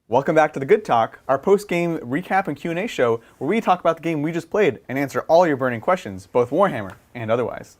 Welcome back to The Good Talk, our post-game recap and Q&A show where we talk about the game we just played and answer all your burning questions, both Warhammer and otherwise.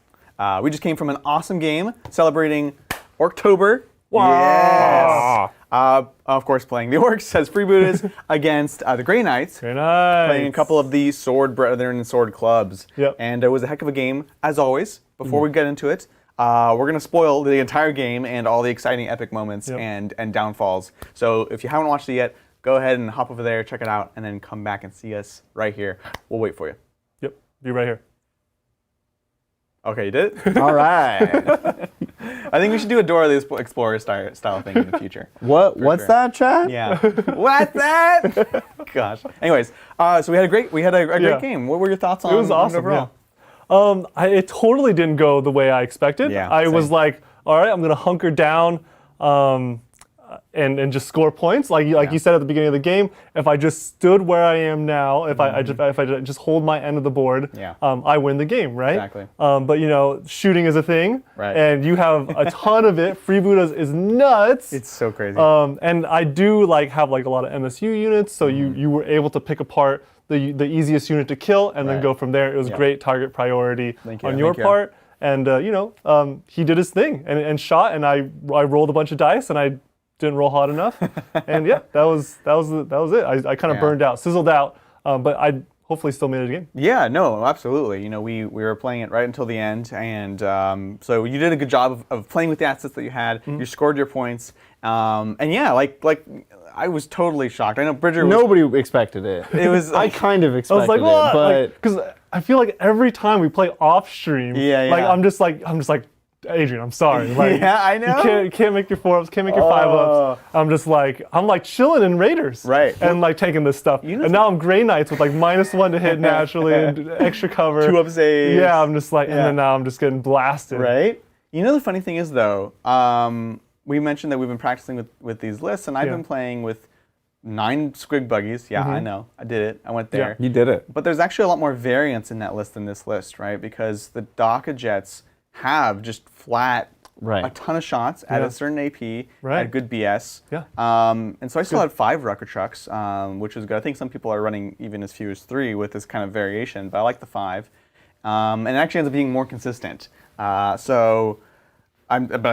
We just came from an awesome game celebrating Orktober. Wow. Yes! Of course, playing the Orcs as freebooters against the Grey Knights. Very nice. Playing a couple of the Sword Brethren and Sword Clubs. Yep. And it was a heck of a game, as always. Before we get into it, we're going to spoil the entire game and all the exciting epic moments and downfalls. So if you haven't watched it yet, go ahead and hop over there, check it out, and then come back and see us right here. We'll wait for you. Yep, be right here. Okay, you did it? All right. I think we should do a Dora the Explorer style thing in the future. What's that, Chad? Yeah. What's that? Gosh. Anyways, so we had a great game. What were your thoughts on it? Was awesome, overall? It totally didn't go the way I expected. Yeah, I same. was like, all right, I'm going to hunker down and just score points. Like you said at the beginning of the game, if I just stood where I am now, if I just hold my end of the board, I win the game, right? Exactly. But shooting is a thing, right. And you have a ton of it. Freebooters is nuts. It's so crazy. And I do have a lot of MSU units, so you were able to pick apart the easiest unit to kill and then go from there. It was great target priority on your part. And he did his thing and shot, and I rolled a bunch of dice and I didn't roll hot enough. And that was it. I kind of burned out, sizzled out, but I hopefully still made it again. Yeah, no, absolutely. We were playing it right until the end, and so you did a good job of playing with the assets that you had. You scored your points, and I was totally shocked. I know Bridger. Nobody expected it. It was. I kind of expected I was like, what? But because I feel like every time we play off stream, I'm just like, Adrian, I'm sorry. Yeah, I know. You can't make your 4-ups, can't make your 5-ups. I'm like chilling in Raiders. Right. And taking this stuff. And now I'm Grey Knights with -1 to hit naturally and extra cover. 2-up saves. Yeah, I'm just and then now I'm just getting blasted. Right. The funny thing is though, we mentioned that we've been practicing with these lists, and I've been playing with 9 squig buggies. Yeah, I know. I did it. I went there. you did it. But there's actually a lot more variance in that list than this list, right? Because the Daka Jets have just flat a ton of shots at a certain AP, at good BS. Yeah. And so I still had 5 Rucker Trucks, which was good. I think some people are running even as few as 3 with this kind of variation, but I like the 5. And it actually ends up being more consistent. I'm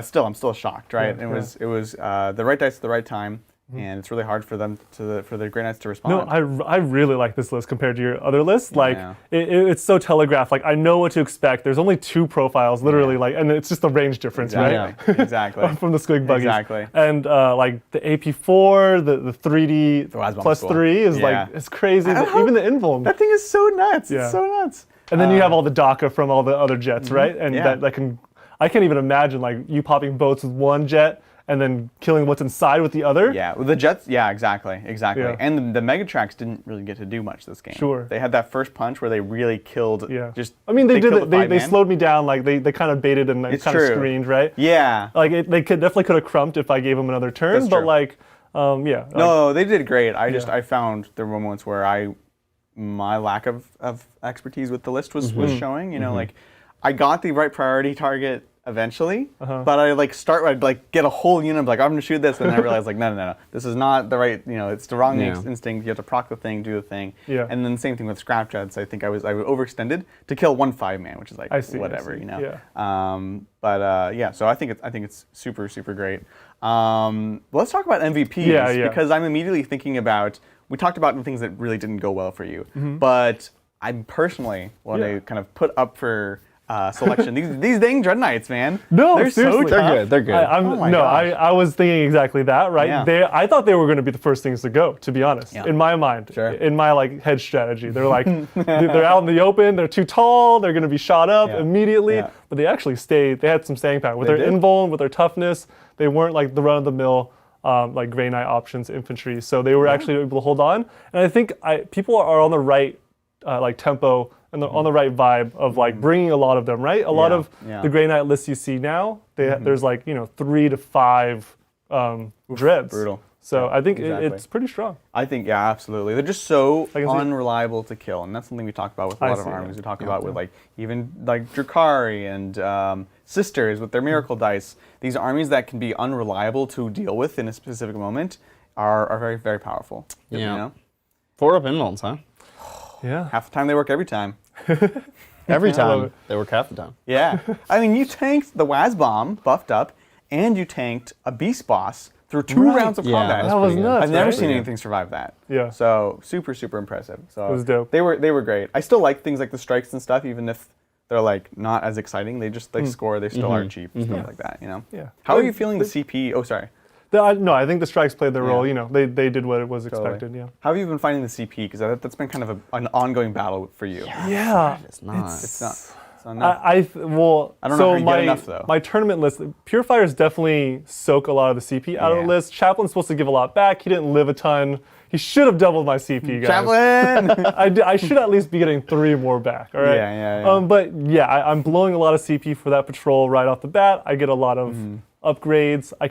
still shocked, right? Yeah, it was the right dice at the right time. And it's really hard for them for the Grey Knights to respond. No, I really like this list compared to your other lists. It's so telegraphed. I know what to expect. There's only 2 profiles, literally, and it's just the range difference, right? Yeah, exactly. From the squig buggies. Exactly. And the AP4, the 3D plus 3 is it's crazy. Even the Invuln. That thing is so nuts. It's so nuts. And then you have all the Daka from all the other jets, right? And I can't even imagine you popping boats with 1 jet and then killing what's inside with the other. Yeah, with the jets, exactly. Yeah. And the Megatrax didn't really get to do much this game. Sure. They had that first punch where they really killed they did it. They slowed me down, they kind of baited and kind of screened, right? Yeah. They definitely could have crumped if I gave them another turn, That's but true. No, they did great. I found there were moments where my lack of expertise with the list was showing, I got the right priority target eventually, but I'd get a whole unit of I'm gonna shoot this, and then I realized no, this is not the right, it's the wrong instinct. You have to proc the thing, do the thing. Yeah. And then the same thing with scrap jets. I think I overextended to kill 1 5-man, which is whatever, Yeah. So I think it's super, super great. Let's talk about MVPs because I'm immediately thinking about, we talked about the things that really didn't go well for you, but I personally want to kind of put up for selection. These dang Dread Knights, man. No, they're seriously. so tough. They're good. I was thinking exactly that, right? Yeah. I thought they were going to be the first things to go, to be honest, in my mind, in my head strategy. They're they're out in the open, they're too tall, they're going to be shot up immediately, but they actually stayed, they had some staying power. With their invuln, with their toughness, they weren't the run-of-the-mill Grey Knight options infantry, so they were actually able to hold on. And I think people are on the right tempo and they're on the right vibe of bringing a lot of them, right? A lot of the Grey Knight lists you see now, there's 3 to 5 dreads. Brutal. So I think it's pretty strong. I think, absolutely. They're just so unreliable to kill, and that's something we talk about with a lot of armies. We talk about with even Drakari and Sisters with their miracle dice. These armies that can be unreliable to deal with in a specific moment are very, very powerful. Yeah. You know? 4-up invulns, huh? Yeah. Half the time they work every time. Every I love time. it. They work half the time. Yeah. I mean, you tanked the Waz Bomb, buffed up, and you tanked a Beast Boss through 2 rounds of Yeah, combat. that's That was pretty good. nuts. I've never right? seen anything survive that. Yeah. So super, super impressive. So It was dope. They were great. I still like things like the strikes and stuff, even if they're like not as exciting. They just score. They still are cheap and stuff like that. You know. Yeah. How are you feeling the CP? Oh, sorry. No, I think the strikes played their Yeah. role. You know, they did what it was Totally. expected. Yeah. How have you been finding the CP? Because that's been kind of an ongoing battle for you. Yeah. It's not. It's not. It's not enough. I don't know how you get enough, though. My tournament list, Purifiers definitely soak a lot of the CP out of the Yeah. list. Chaplain's supposed to give a lot back. He didn't live a ton. He should have doubled my CP, guys. Chaplain. I should at least be getting 3 more back. All right. Yeah. But yeah, I'm blowing a lot of CP for that patrol right off the bat. I get a lot of upgrades. I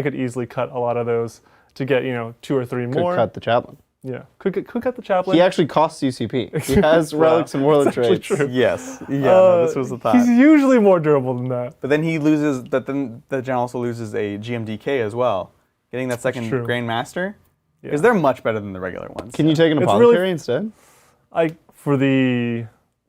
could easily cut a lot of those to get 2 or 3 Could more. cut the chaplain. Yeah. Could cut the chaplain. He actually costs you CP. He has relics and warlord actually traits. true. Yes. Yeah. No, this was the thought. He's usually more durable than that. But then he loses. Then the general also loses a GMDK as well, getting that second true. Grandmaster. Yeah. Because they're much better than the regular ones. Can you take an It's apothecary really- instead?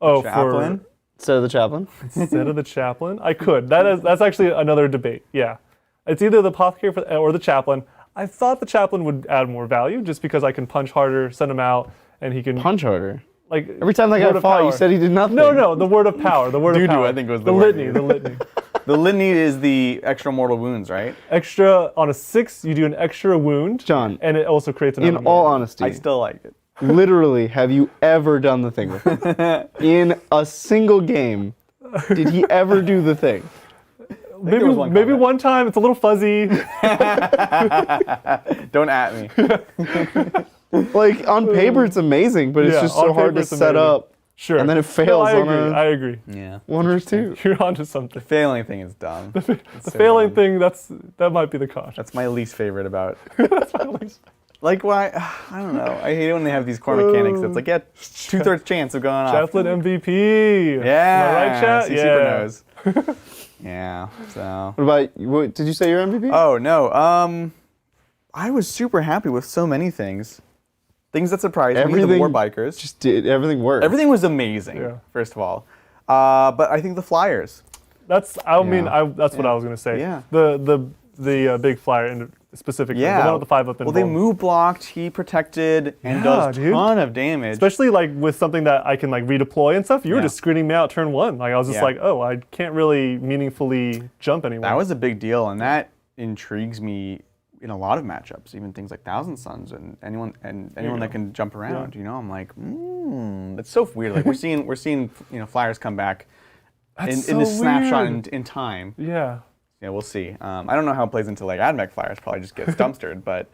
Chaplain? Instead of the chaplain? Instead of the chaplain, I could. That's actually another debate. Yeah, it's either the apothecary or the chaplain. I thought the chaplain would add more value just because I can punch harder, send him out, and he can Punch harder. like Every time that word guy of fought, you power. said he did nothing. No, the word of power. The word of Doo-doo, power. I think was the the word litany. you The used. litany. The litany is the extra mortal wounds, right? Extra on a 6, you do an extra wound, John, and it also creates another. in all mortal. honesty, I still like it. literally, have you ever done the thing with him? In a single game, did he ever do the thing? maybe was one maybe combat. one time. It's a little fuzzy. Don't at me. Like, on paper, it's amazing, but it's Yeah, just on so hard paper to it's set amazing. up. Sure. And then it No, fails I on agree. a I agree. Yeah. 1 or 2. You're onto something. Failing thing is dumb. The so failing dumb. thing, that might be the con. That's my least favorite about. Like why? I don't know. I hate when they have these core mechanics. That's like 2/3 chance of going off. Chaplain MVP. Yeah. Am I right, chat? See, Yeah. Super knows. Yeah. So. What about, what, did you say your MVP? Oh no. I was super happy with so many things. Things that surprised me. The Everything war bikers. Just did, everything worked. Everything was amazing. Yeah. First of all. But I think the flyers. That's what I was gonna say. Yeah. The big flyer specifically. Yeah. The one with the 5-up Well, they invuln. move blocked, he protected, and Yeah, does dude. ton of damage. Especially like with something that I can like redeploy and stuff. You were Yeah. just screening me out turn 1. Like I was just Yeah. like, oh, I can't really meaningfully jump anyone. That was a big deal, and that intrigues me in a lot of matchups, even things like Thousand Suns and anyone that can jump around. You know, I'm like, it's so weird. Like we're seeing flyers come back in so this snapshot weird. in time. Yeah. Yeah, we'll see. I don't know how it plays into like AdMech flyers. Probably just gets dumpstered, but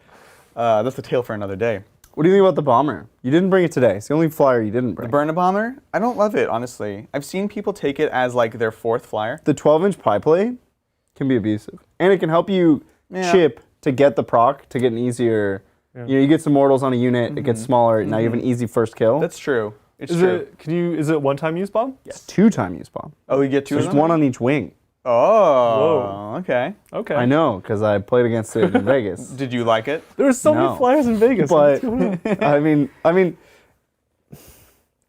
that's the tale for another day. What do you think about the bomber? You didn't bring it today. It's the only flyer you didn't bring. The Burn-A-Bomber, I don't love it, honestly. I've seen people take it as like their 4th flyer. The 12-inch pie plate can be abusive. And it can help you Yeah. chip to get the proc, to get an easier... You get some mortals on a unit, it gets smaller, now you have an easy first kill. That's true. It's Is true. is it one-time use bomb? It's 2-time use bomb. Oh, you get 2 of There's them? one on each wing. Oh, okay. Okay. I know, because I played against it in Vegas. Did you like it? There were so No. many flyers in Vegas. But, What's going on? I mean,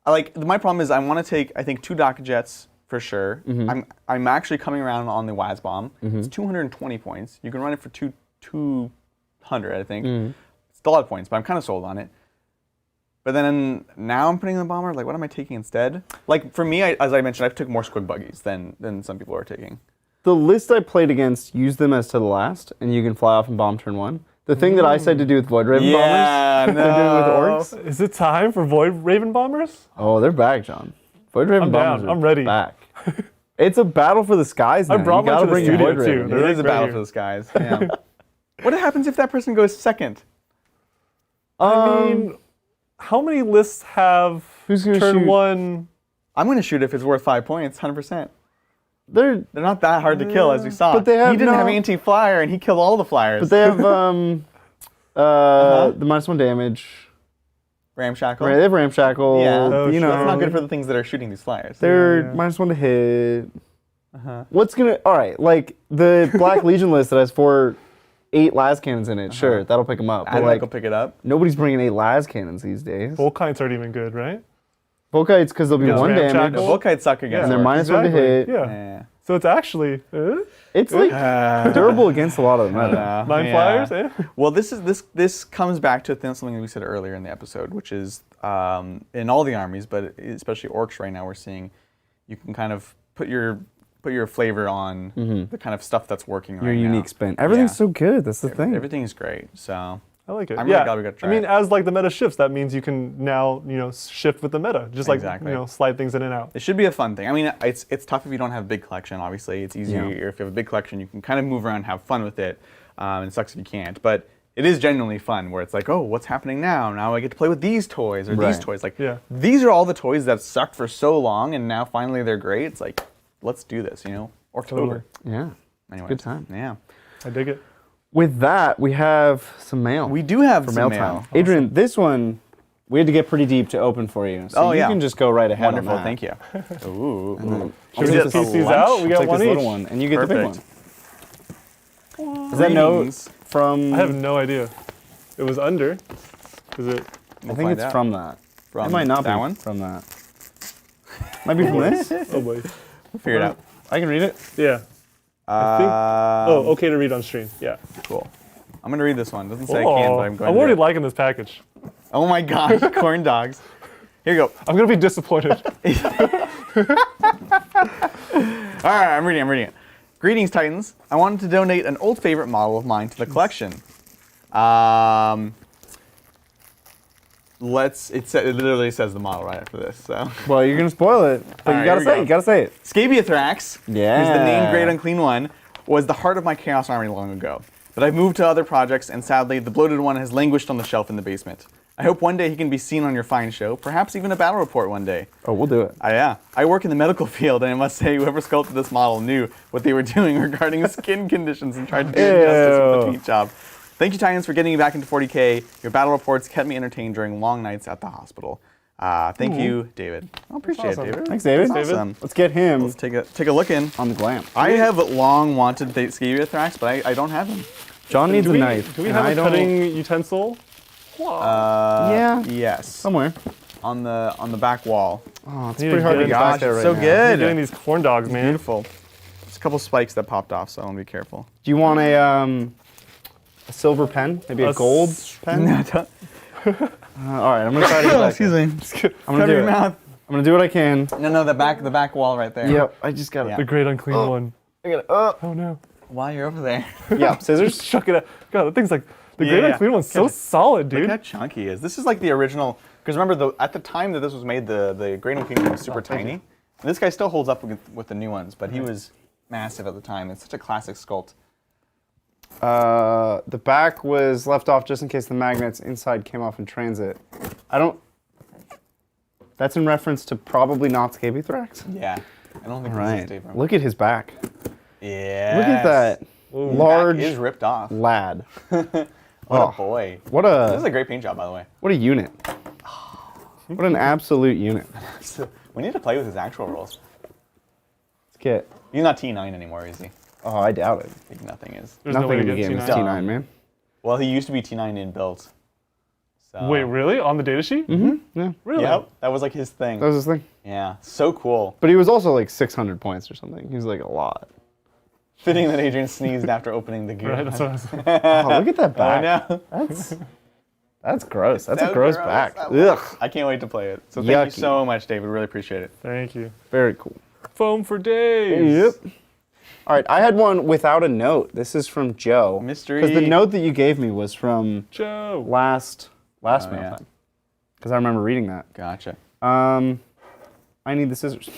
My problem is I want to take, I think, 2 Dock Jets for sure. I'm actually coming around on the Waz Bomb. It's 220 points. You can run it for 200, I think. It's a lot of points, but I'm kind of sold on it. But then now I'm putting in the bomber. Like, what am I taking instead? Like for me, as I mentioned, I took more squig buggies than some people are taking. the list I played against used them as to the last, and you can fly off and bomb turn 1. The thing that I said to do with Void Raven bombers, no. to do with Orcs. Is it time for Void Raven Bombers? Oh, they're back, John. Void Raven I'm bombers down. are I'm ready. back. It's a battle for the skies now. I brought you mine gotta to the bring your studio, Void too. Raven. They're It is a right battle here. for the skies. Yeah. What happens if that person goes second? I mean, how many lists have Who's gonna turn shoot? 1? I'm going to shoot if it's worth 5 points, 100%. They're They're not that hard to kill, as we saw. But they have he didn't no- have anti-flyer, and he killed all the flyers. But they have the -1 damage. Ramshackle. Right, they have Ramshackle. Yeah. Oh, you know, That's not good for the things that are shooting these flyers. They're Yeah. -1 to hit. What's gonna? All right, like the Black Legion list that has 4 8 las cannons in it, sure, that'll pick them up. But like, will pick it up. nobody's bringing 8 las cannons these days. Volkites aren't even good, right? Volkites, because they'll be 1 damage. The Volkites suck against and they're Orcs. -1 to hit. Yeah. So it's actually It's like durable against a lot of the meta. 9 flyers. Well, this comes back to something we said earlier in the episode, which is in all the armies, but especially Orcs right now, we're seeing you can kind of put your flavor on the kind of stuff that's working right now. Your unique spin. Everything's so good. That's the thing. Everything is great. So I like it. I'm really glad we got to try it. as like the meta shifts, that means you can now shift with the meta, just like slide things in and out. It should be a fun thing. I mean, it's tough if you don't have a big collection. Obviously, it's easier if you have a big collection. You can kind of move around, and have fun with it. It sucks if you can't, but it is genuinely fun. Where it's like, oh, what's happening now? Now I get to play with these toys or these toys. Like, these are all the toys that sucked for so long, and now finally they're great. It's like, let's do this. Orktober. Totally. Yeah. Anyway, good time. Yeah. I dig it. With that, we have some mail. We do have for some mail mail. time. Adrian, this one we had to get pretty deep to open for you. So you can just go right ahead. Wonderful, on that. thank you. Ooh. Should we just piece these out? We got take one this each. little one, and you get the big one. Is that Greetings. note from? I have no idea. It was under. Is it? I think it's from that. From it might not that be one? from that. Might be from this. Oh boy. We'll figure it out. I can read it. Yeah. I think. Okay to read on stream. Yeah. Cool. I'm gonna read this one. Doesn't say I can, but I'm going I'm already to. liking this package. Oh my gosh, corn dogs. Here you go. I'm gonna be disappointed. All right, I'm reading it. Greetings, Titans. I wanted to donate an old favorite model of mine to the collection. It literally says the model right after this. So. Well, you're gonna spoil it, but All you right, gotta say it. Scabiathrax, Yeah. who's the named Great Unclean One, was the heart of my Chaos Army long ago. But I've moved to other projects, and sadly, the bloated one has languished on the shelf in the basement. I hope one day he can be seen on your fine show, perhaps even a battle report one day. Oh, we'll do it. Yeah. I work in the medical field, and I must say, whoever sculpted this model knew what they were doing regarding skin conditions and tried to do justice with the paint job. Thank you, Titans, for getting me back into 40K. Your battle reports kept me entertained during long nights at the hospital. Thank you, David. I appreciate it, David. Thanks, David. That's awesome. Let's get him Let's take a look in. on the glam. I have long wanted the Scabiathrax, but I don't have him. John needs a knife. Do we have a cutting utensil? Yeah. Yes. Somewhere. On the back wall. Oh, it's Need pretty to hard get to it get back back there right so now. good. I'm getting these corn dogs, man. Beautiful. There's a couple spikes that popped off, so I want to be careful. Do you want a silver pen? Maybe a gold pen? No, don't. All right, I'm gonna try to get back. Excuse me. I'm gonna Cover do your it. mouth. I'm gonna do what I can. No, the back wall right there. Yep, I just got it. The great unclean one. I got it. Oh no. While you're over there. Yeah, scissors. Just chuck it out. God, that thing's like the great unclean one's so solid, Look dude. how chunky he is. This is like the original. Because remember, at the time that this was made, the Great Unclean one was super tiny. And this guy still holds up with the new ones, but he was massive at the time. It's such a classic sculpt. The back was left off just in case the magnets inside came off in transit. That's in reference to probably not Scabiathrax. Yeah. I don't think Right. this is Dave. Look at his back. Yeah. Look at that large is ripped off. lad. What a boy. What This is a a great paint job, by the way. what a unit. What an absolute unit. We need to play with his actual rolls. Let's get. He's not T9 anymore, is he? Oh, I doubt it. I think nothing is. There's no way Nothing to in the get game is T9. T9, man. Well, he used to be T9 in built. So. Wait, really? On the data sheet? Yeah, Really? Yep. That was like his thing. that was his thing. Yeah. So cool. But he was also like 600 points or something. He was like a lot. Fitting that Adrian sneezed after opening the gear. Right, that's what I was Oh, look at that I back. know. That's gross. That's a So gross back. I love Ugh. I can't wait to play it. So thank Yucky. you so much, David. Really appreciate it. Thank you. Very cool. Foam for days. All right, I had one without a note. This is from Joe. Mystery. Because the note that you gave me was from Joe. last mail yeah. time. Because I remember reading that. Gotcha. I need the scissors.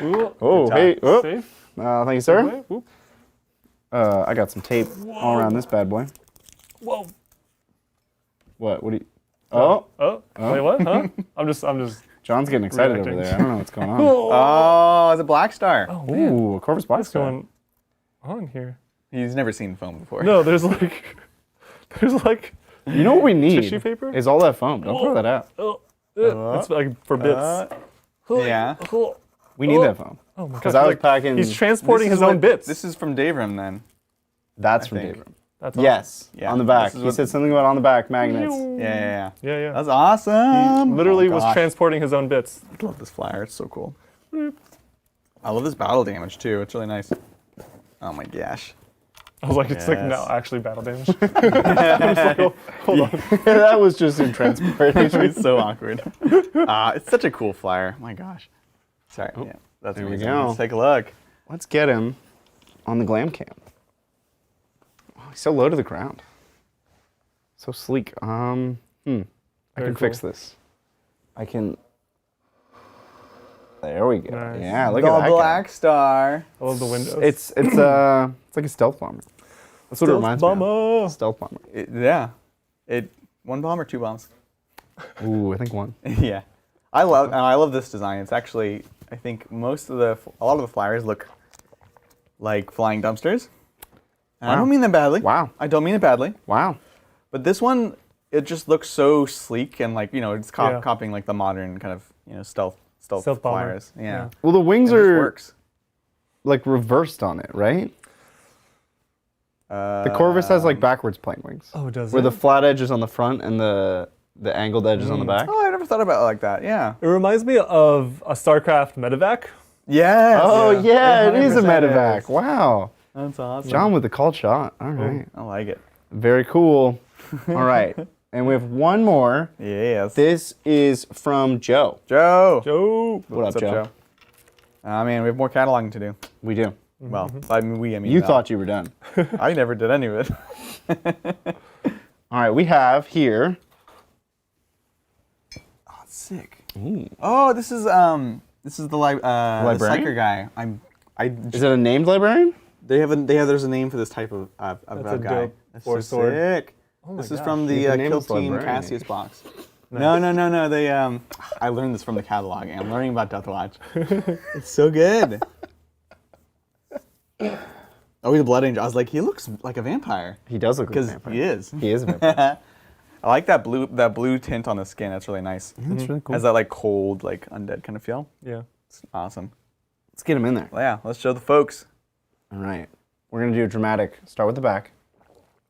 Ooh. Oh, job. hey. Oh. Safe. Thank you, sir. Wait, whoop. I got some tape all around this bad boy. Whoa. What? What do you? Oh, Oh. Wait, what? Huh? I'm just. John's getting excited Reacting. over there. I don't know what's going on. Oh, it's a black star. Oh man. Ooh, a Corvus Black What's Star. going on here? He's never seen foam before. No, there's like. You know what we need? Tissue paper? Is all that foam. Don't throw that out. It's like for bits. Yeah. We need that foam. Oh my Because god. I was packing. He's transporting This is his own what- bits. This is from Davrim then. That's from David. That's awesome. Yes, Yeah. on the back. He said something about on the back magnets. Yeah. Yeah. That's awesome. He literally Oh, was gosh. transporting his own bits. I love this flyer. It's so cool. I love this battle damage too. It's really nice. Oh my gosh. I was like, it's like, no, Yes. actually battle damage. I'm just like, oh, hold on. That was just in transportation. It's so awkward. It's such a cool flyer. My gosh. Sorry. Yeah, that's there we amazing. go. Let's take a look. Let's get him on the glam cam. Oh, he's so low to the ground. So sleek. I can Very fix cool. this. I can. There we go. Nice. Yeah, look the at that Black Star. I love the windows. It's like a stealth bomber. That's what it reminds me of. Stealth bomber. One bomb or two bombs? Ooh, I think one. Yeah. I love this design. It's actually, I think a lot of the flyers look like flying dumpsters. And I don't mean them badly. Wow. I don't mean it badly. Wow. But this one, it just looks so sleek and like, it's Yeah. copying like the modern kind of stealth Stealth bomber. flyers. Yeah. Well, the wings It just are works. like reversed on it, right? The Corvus has like backwards plane wings. Oh, does Where it? the flat edge is on the front and the angled edge is on the back. Oh, I never thought about it like that. Yeah. It reminds me of a StarCraft medevac. Yes. Oh, yeah, it is a 100% medevac. is. Wow. That's awesome. John with the called shot. All right. I like it. Very cool. All right. And we have one more. Yes. This is from Joe. Joe. Joe. What up, Joe? Man, we have more cataloging to do. We do. Well, I mean, You thought you were done. I never did any of it. All right, we have here. Oh, it's sick. Ooh. Oh, this is the Librarian? psyker guy. Is it a named librarian? There's a name for this type of That's a guy. dope That's force so sword. sick. Oh my This is gosh. from You the can name Kill this Team librarian. Cassius box. No. They I learned this from the catalog. And I'm learning about Death Watch. It's so good. Oh, he's a blood angel. I was like, he looks like a vampire. He does look like a Because vampire. he is. He is a vampire. I like that blue tint on the skin. That's really nice. That's really cool. Has that like cold, like undead kind of feel. Yeah. It's awesome. Let's get him in there. Well, yeah, let's show the folks. All right. We're going to do a dramatic. Start with the back.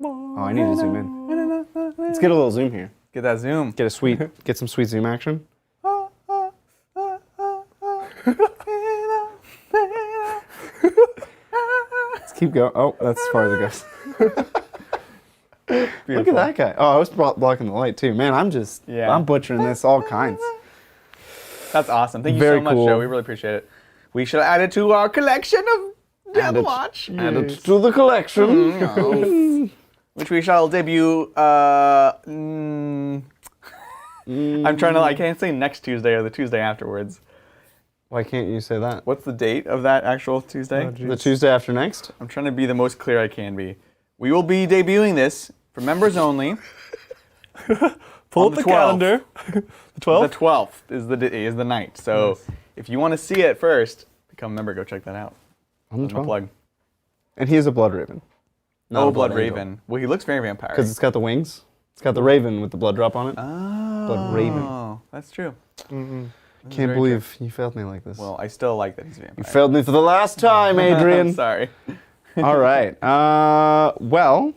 Oh, I need to zoom in. Let's get a little zoom here. Get that zoom. Get some sweet zoom action. Let's keep going. Oh, that's as far as it goes. Look at that guy. Oh, I was blocking the light too. Man, I'm butchering this all kinds. That's awesome. Thank you Very so much, cool. Joe. We really appreciate it. We should add it to our collection of Death Add it- Watch, Add it to the collection. which we shall debut. I can't say next Tuesday or the Tuesday afterwards. Why can't you say that? What's the date of that actual Tuesday? Oh, geez. The Tuesday after next? I'm trying to be the most clear I can be. We will be debuting this for members only. Pull On up the the 12th. calendar. The 12th? The 12th is the night. So if you want to see it first, become a member. Go check that out. On the I'm gonna 12th. plug. And he is a blood raven. Not No a Blood angel. Raven. Well, he looks very vampire. Because it's got the wings. It's got the raven with the blood drop on it. Oh, Blood Raven. That's true. Can't very believe you failed me like this. Well, I still like that he's a You vampire. failed me for the last time, I'm Adrian. sorry. All right. Well,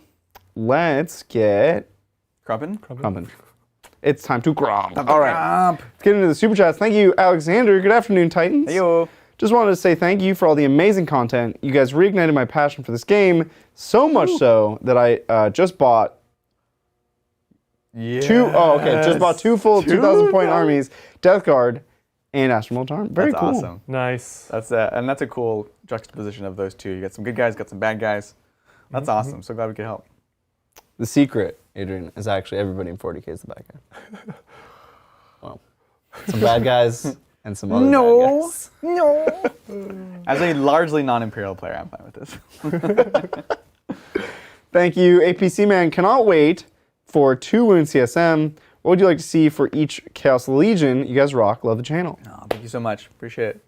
let's get Crumpin? crumping. It's time to crump. All right. Let's get into the super chats. Thank you, Alexander. Good afternoon, Titans. Heyo. Just wanted to say thank you for all the amazing content. You guys reignited my passion for this game, so much so that I just bought Yeah. just bought two full 2,000 point armies, Death Guard, and Astral Arm. Very That's cool. awesome. Nice. That's a cool juxtaposition of those two. You got some good guys, got some bad guys. That's awesome. So glad we could help. The secret, Adrian, is actually everybody in 40K is the bad guy. Well, some bad guys and some other bad guys. No. As a largely non-Imperial player, I'm fine with this. Thank you, APC Man. Cannot wait for 2 Wound CSM. What would you like to see for each Chaos Legion? You guys rock. Love the channel. Oh, thank you so much. Appreciate it.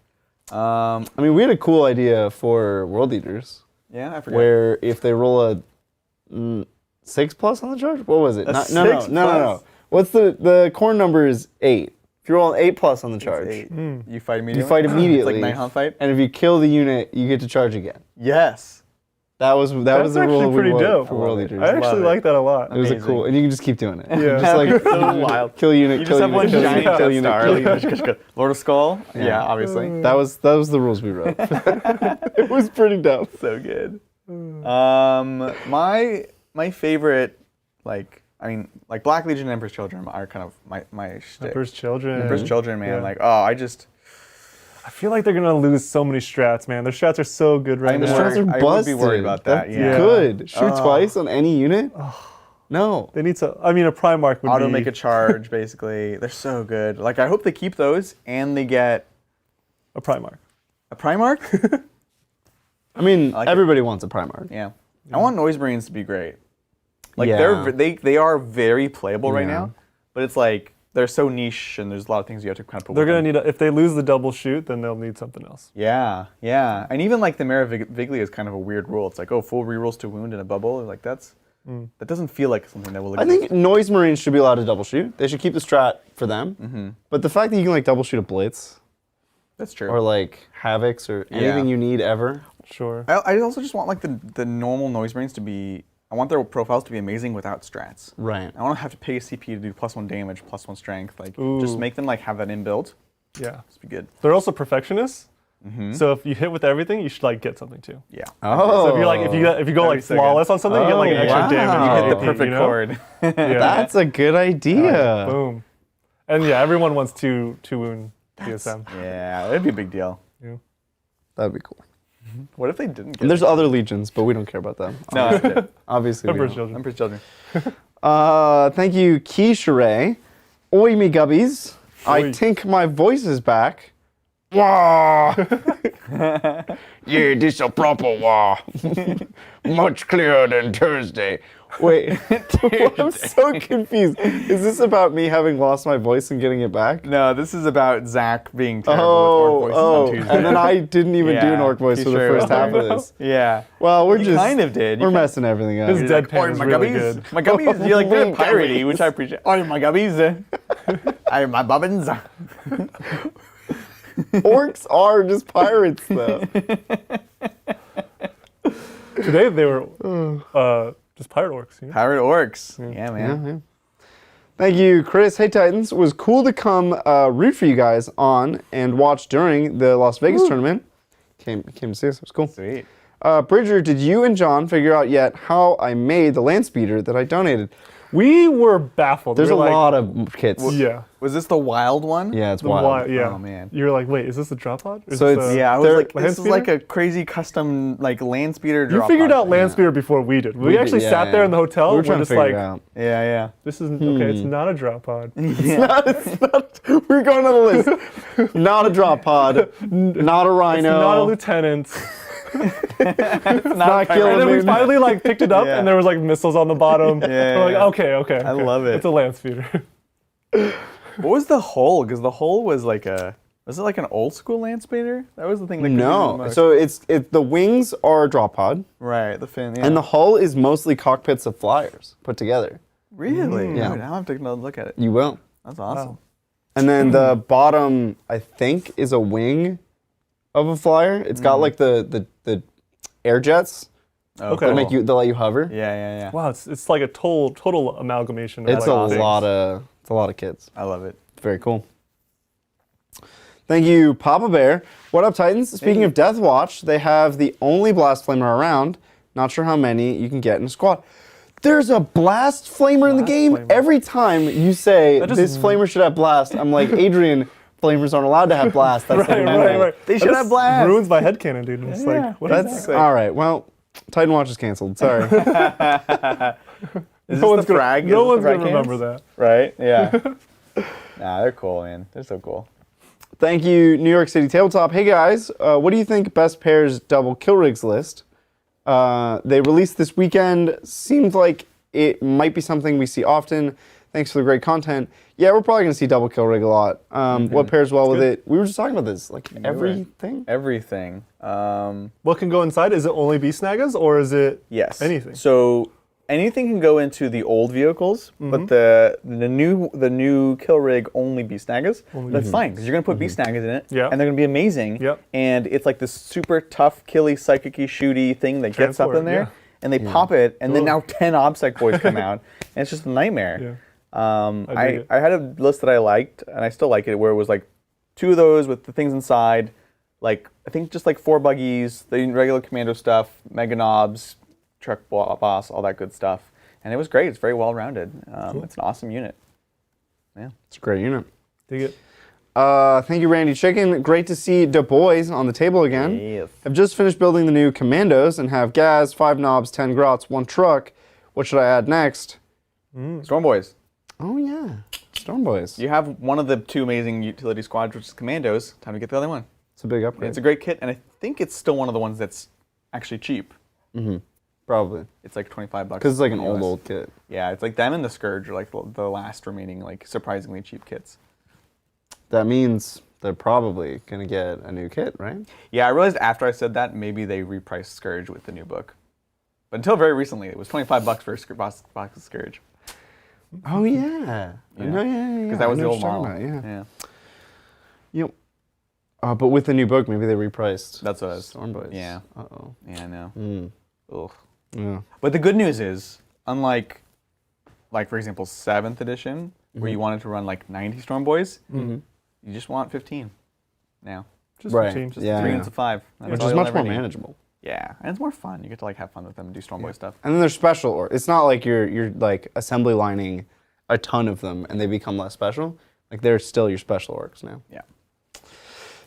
I mean, we had a cool idea for World Eaters, Yeah, I forgot. where if they roll a 6+ on the charge, what was it? A No. 6+? What's the core number is 8. If you roll an 8+ on the charge, Eight. You fight immediately? you fight immediately. It's like Night Hunt fight? And if you kill the unit, you get to charge again. Yes. That was the rule pretty we dope. for World Eaters. I actually like that a lot. It was a cool, and you can just keep doing it. Yeah. Just like So wild. kill unit, You kill just have one unit, giant kill Death unit, Star. kill unit. Just go, Lord of Skull. Yeah, obviously. That was the rules we wrote. It was pretty dope. So good. My favorite, like Black Legion and Emperor's Children are kind of my shtick. Emperor's Children. Emperor's Children, man. Yeah. Like, I feel like they're gonna lose so many strats, man. Their strats are so good right I'm now. Strats are I would busted. be worried about that. That's Yeah. good. Shoot twice on any unit? No. They need to. I mean, a Primarch would Auto be. make a charge, basically. They're so good. Like, I hope they keep those and they get a Primarch. a Primarch. I mean, like everybody wants a Primarch. Yeah. I want Noise Marines to be great. Like, Yeah. they are very playable right Yeah. now, but it's like they're so niche and there's a lot of things you have to kind of put They're with gonna them. need. If they lose the double shoot, then they'll need something else. Yeah, yeah. And even like the Mara Viglia is kind of a weird rule. It's like, oh, full rerolls to wound in a bubble. Like, that doesn't feel like something that will I exist. think Noise Marines should be allowed to double shoot. They should keep the strat for them. But the fact that you can like double shoot a Blitz That's true. or like Havocs or anything you need ever. Sure. I also just want like the normal Noise Marines to be, I want their profiles to be amazing without strats. Right. I want to have to pay a CP to do +1 damage, +1 strength. Like, Ooh. just make them like have that inbuilt. Yeah. Just be good. They're also perfectionists. So if you hit with everything, you should like get something too. Yeah. Oh. So if you're like if you go That'd like be so flawless on something, you get like Oh, extra wow. damage. You on hit the repeat, perfect you know? chord. Yeah. That's a good idea. Boom. And yeah, everyone wants two wound DSM. Yeah, that'd be a big deal. Yeah. That'd be cool. What if they didn't get And there's other legions, but we don't care about them. No, that's good. Obviously. we Emperor's don't. Children. Emperor's Children. Thank you, Keyshere. Oi, me gubbies. I Oi. think my voice is back. Wah! Yeah, this a proper wah. Much clearer than Thursday. Wait, I'm so confused. Is this about me having lost my voice and getting it back? No, this is about Zach being terrible with orc voices on Tuesday. And then I didn't even do an Yeah, orc voice for the Keyshere first half of this. Yeah. Well, we're You just kind of did. we're messing everything up. His You're like, deadpan "Oi, is my really gubbies." good. My gubbies, you're like very My piratey, gubbies. which I appreciate. Oh, my gubbies. I my bobbins. Orcs are just pirates, though. Today they were just pirate orcs. You know? Pirate orcs. Yeah, man. Yeah. Thank you, Chris. Hey, Titans. It was cool to come root for you guys on and watch during the Las Vegas tournament. Came to see us. It was cool. Sweet. Bridger, did you and John figure out yet how I made the land speeder that I donated? We were baffled. There's we a were like, lot of kits. Yeah. Was this the wild one? Yeah, it's The wild. yeah. Oh, man. You were like, wait, is this a drop pod? Or is So this it's- a- Yeah, I was They're- like, land this is like speeder? a crazy custom like land speeder You drop. figured pod. out land speeder before we did. We did, actually yeah, sat there yeah. in the hotel. We were and trying we're to just figure like, it out. Yeah, yeah. this isn't okay. It's not a drop pod. It's not. We're going on the list. Not a drop pod. Not a rhino. It's not a lieutenant. Not killing And then we me. finally like picked it up, Yeah. and there was like missiles on the bottom. Yeah, We're like, yeah. okay. I love it. It's a land speeder. What was the hull? Because the hull was like was it like an old school land speeder? That was the thing that confused me the No. most. So the wings are a drop pod, right, the fin, yeah. and the hull is mostly cockpits of flyers put together. really? Yeah. Dude, now I have to take another look at it. You will. That's awesome. And then the bottom, I think, is a wing of a flyer. It's got like the air jets Okay. that that let you hover. Yeah, yeah, yeah. Wow, it's like a total amalgamation. Of It's like a things. lot of kids. I love it. Very cool. Thank you, Papa Bear. What up, Titans? Speaking of Death Watch, they have the only Blast Flamer around. Not sure how many you can get in a squad. There's a Blast Flamer in the Blast game. Flamer. Every time you say That just- this Flamer should have Blast, I'm like, Adrian, Flamers aren't allowed to have Blast. That's the rule. Right. They should That have just blast. Ruins my headcanon, dude. It's Yeah. like, what is That's that? all right. Well, Titan Watch is canceled. Sorry. Is this the frag? Is No this one's the gonna frag remember cans? that. Right? Yeah. Nah, they're cool, man. They're so cool. Thank you, New York City Tabletop. Hey guys, what do you think best pairs double kill rigs list? They released this weekend. Seems like it might be something we see often. Thanks for the great content. Yeah, we're probably gonna see double kill rig a lot. What pairs well with it? We were just talking about this. Like everything. Everything. What can go inside? Is it only Beast Nagas or is it Yes. anything? So anything can go into the old vehicles, but the new kill rig only beast nagas. That's fine because you're gonna put beast nagas in it, and they're gonna be amazing. And it's like this super tough, killy, psychic-y, shooty thing that gets up in there, and they pop it, and then now 10 OBSEC boys come out, and it's just a nightmare. I had a list that I liked, and I still like it, where it was like 2 of those with the things inside, like I think just like 4 buggies, the regular commando stuff, mega knobs, truck boss, all that good stuff, and it was great. It's very well rounded. It's an awesome unit. Yeah, it's a great unit. Dig it. Thank you, Randy Chicken. Great to see Du Bois on the table again. Yes. I've just finished building the new commandos and have gas, 5 knobs, 10 grots, 1 truck. What should I add next? Storm Boys. Oh yeah, Storm Boys. You have one of the 2 amazing utility squads, which is commandos. Time to get the other one. It's a big upgrade. And it's a great kit, and I think it's still one of the ones that's actually cheap. Probably. It's like $25. Because it's like an old kit. Yeah, it's like them and the Scourge are like the last remaining like surprisingly cheap kits. That means they're probably going to get a new kit, right? Yeah, I realized after I said that, maybe they repriced Scourge with the new book. But until very recently, it was $25 for a box of Scourge. Oh, yeah. No, yeah. Because that was the old model. Yeah. Yep. But with the new book, maybe they repriced. That's what it is. Storm Boys. Yeah. Uh-oh. Yeah, I know. Ugh. Yeah. But the good news is, unlike, like for example, 7th edition, where you wanted to run like 90 Storm Boys, you just want 15 now. Just 15. Just 3 units of 5. Which is much more manageable. Yeah, and it's more fun. You get to like have fun with them and do Storm Boy stuff. And then they're special. Or it's not like you're like assembly lining a ton of them and they become less special. Like they're still your special orcs now. Yeah.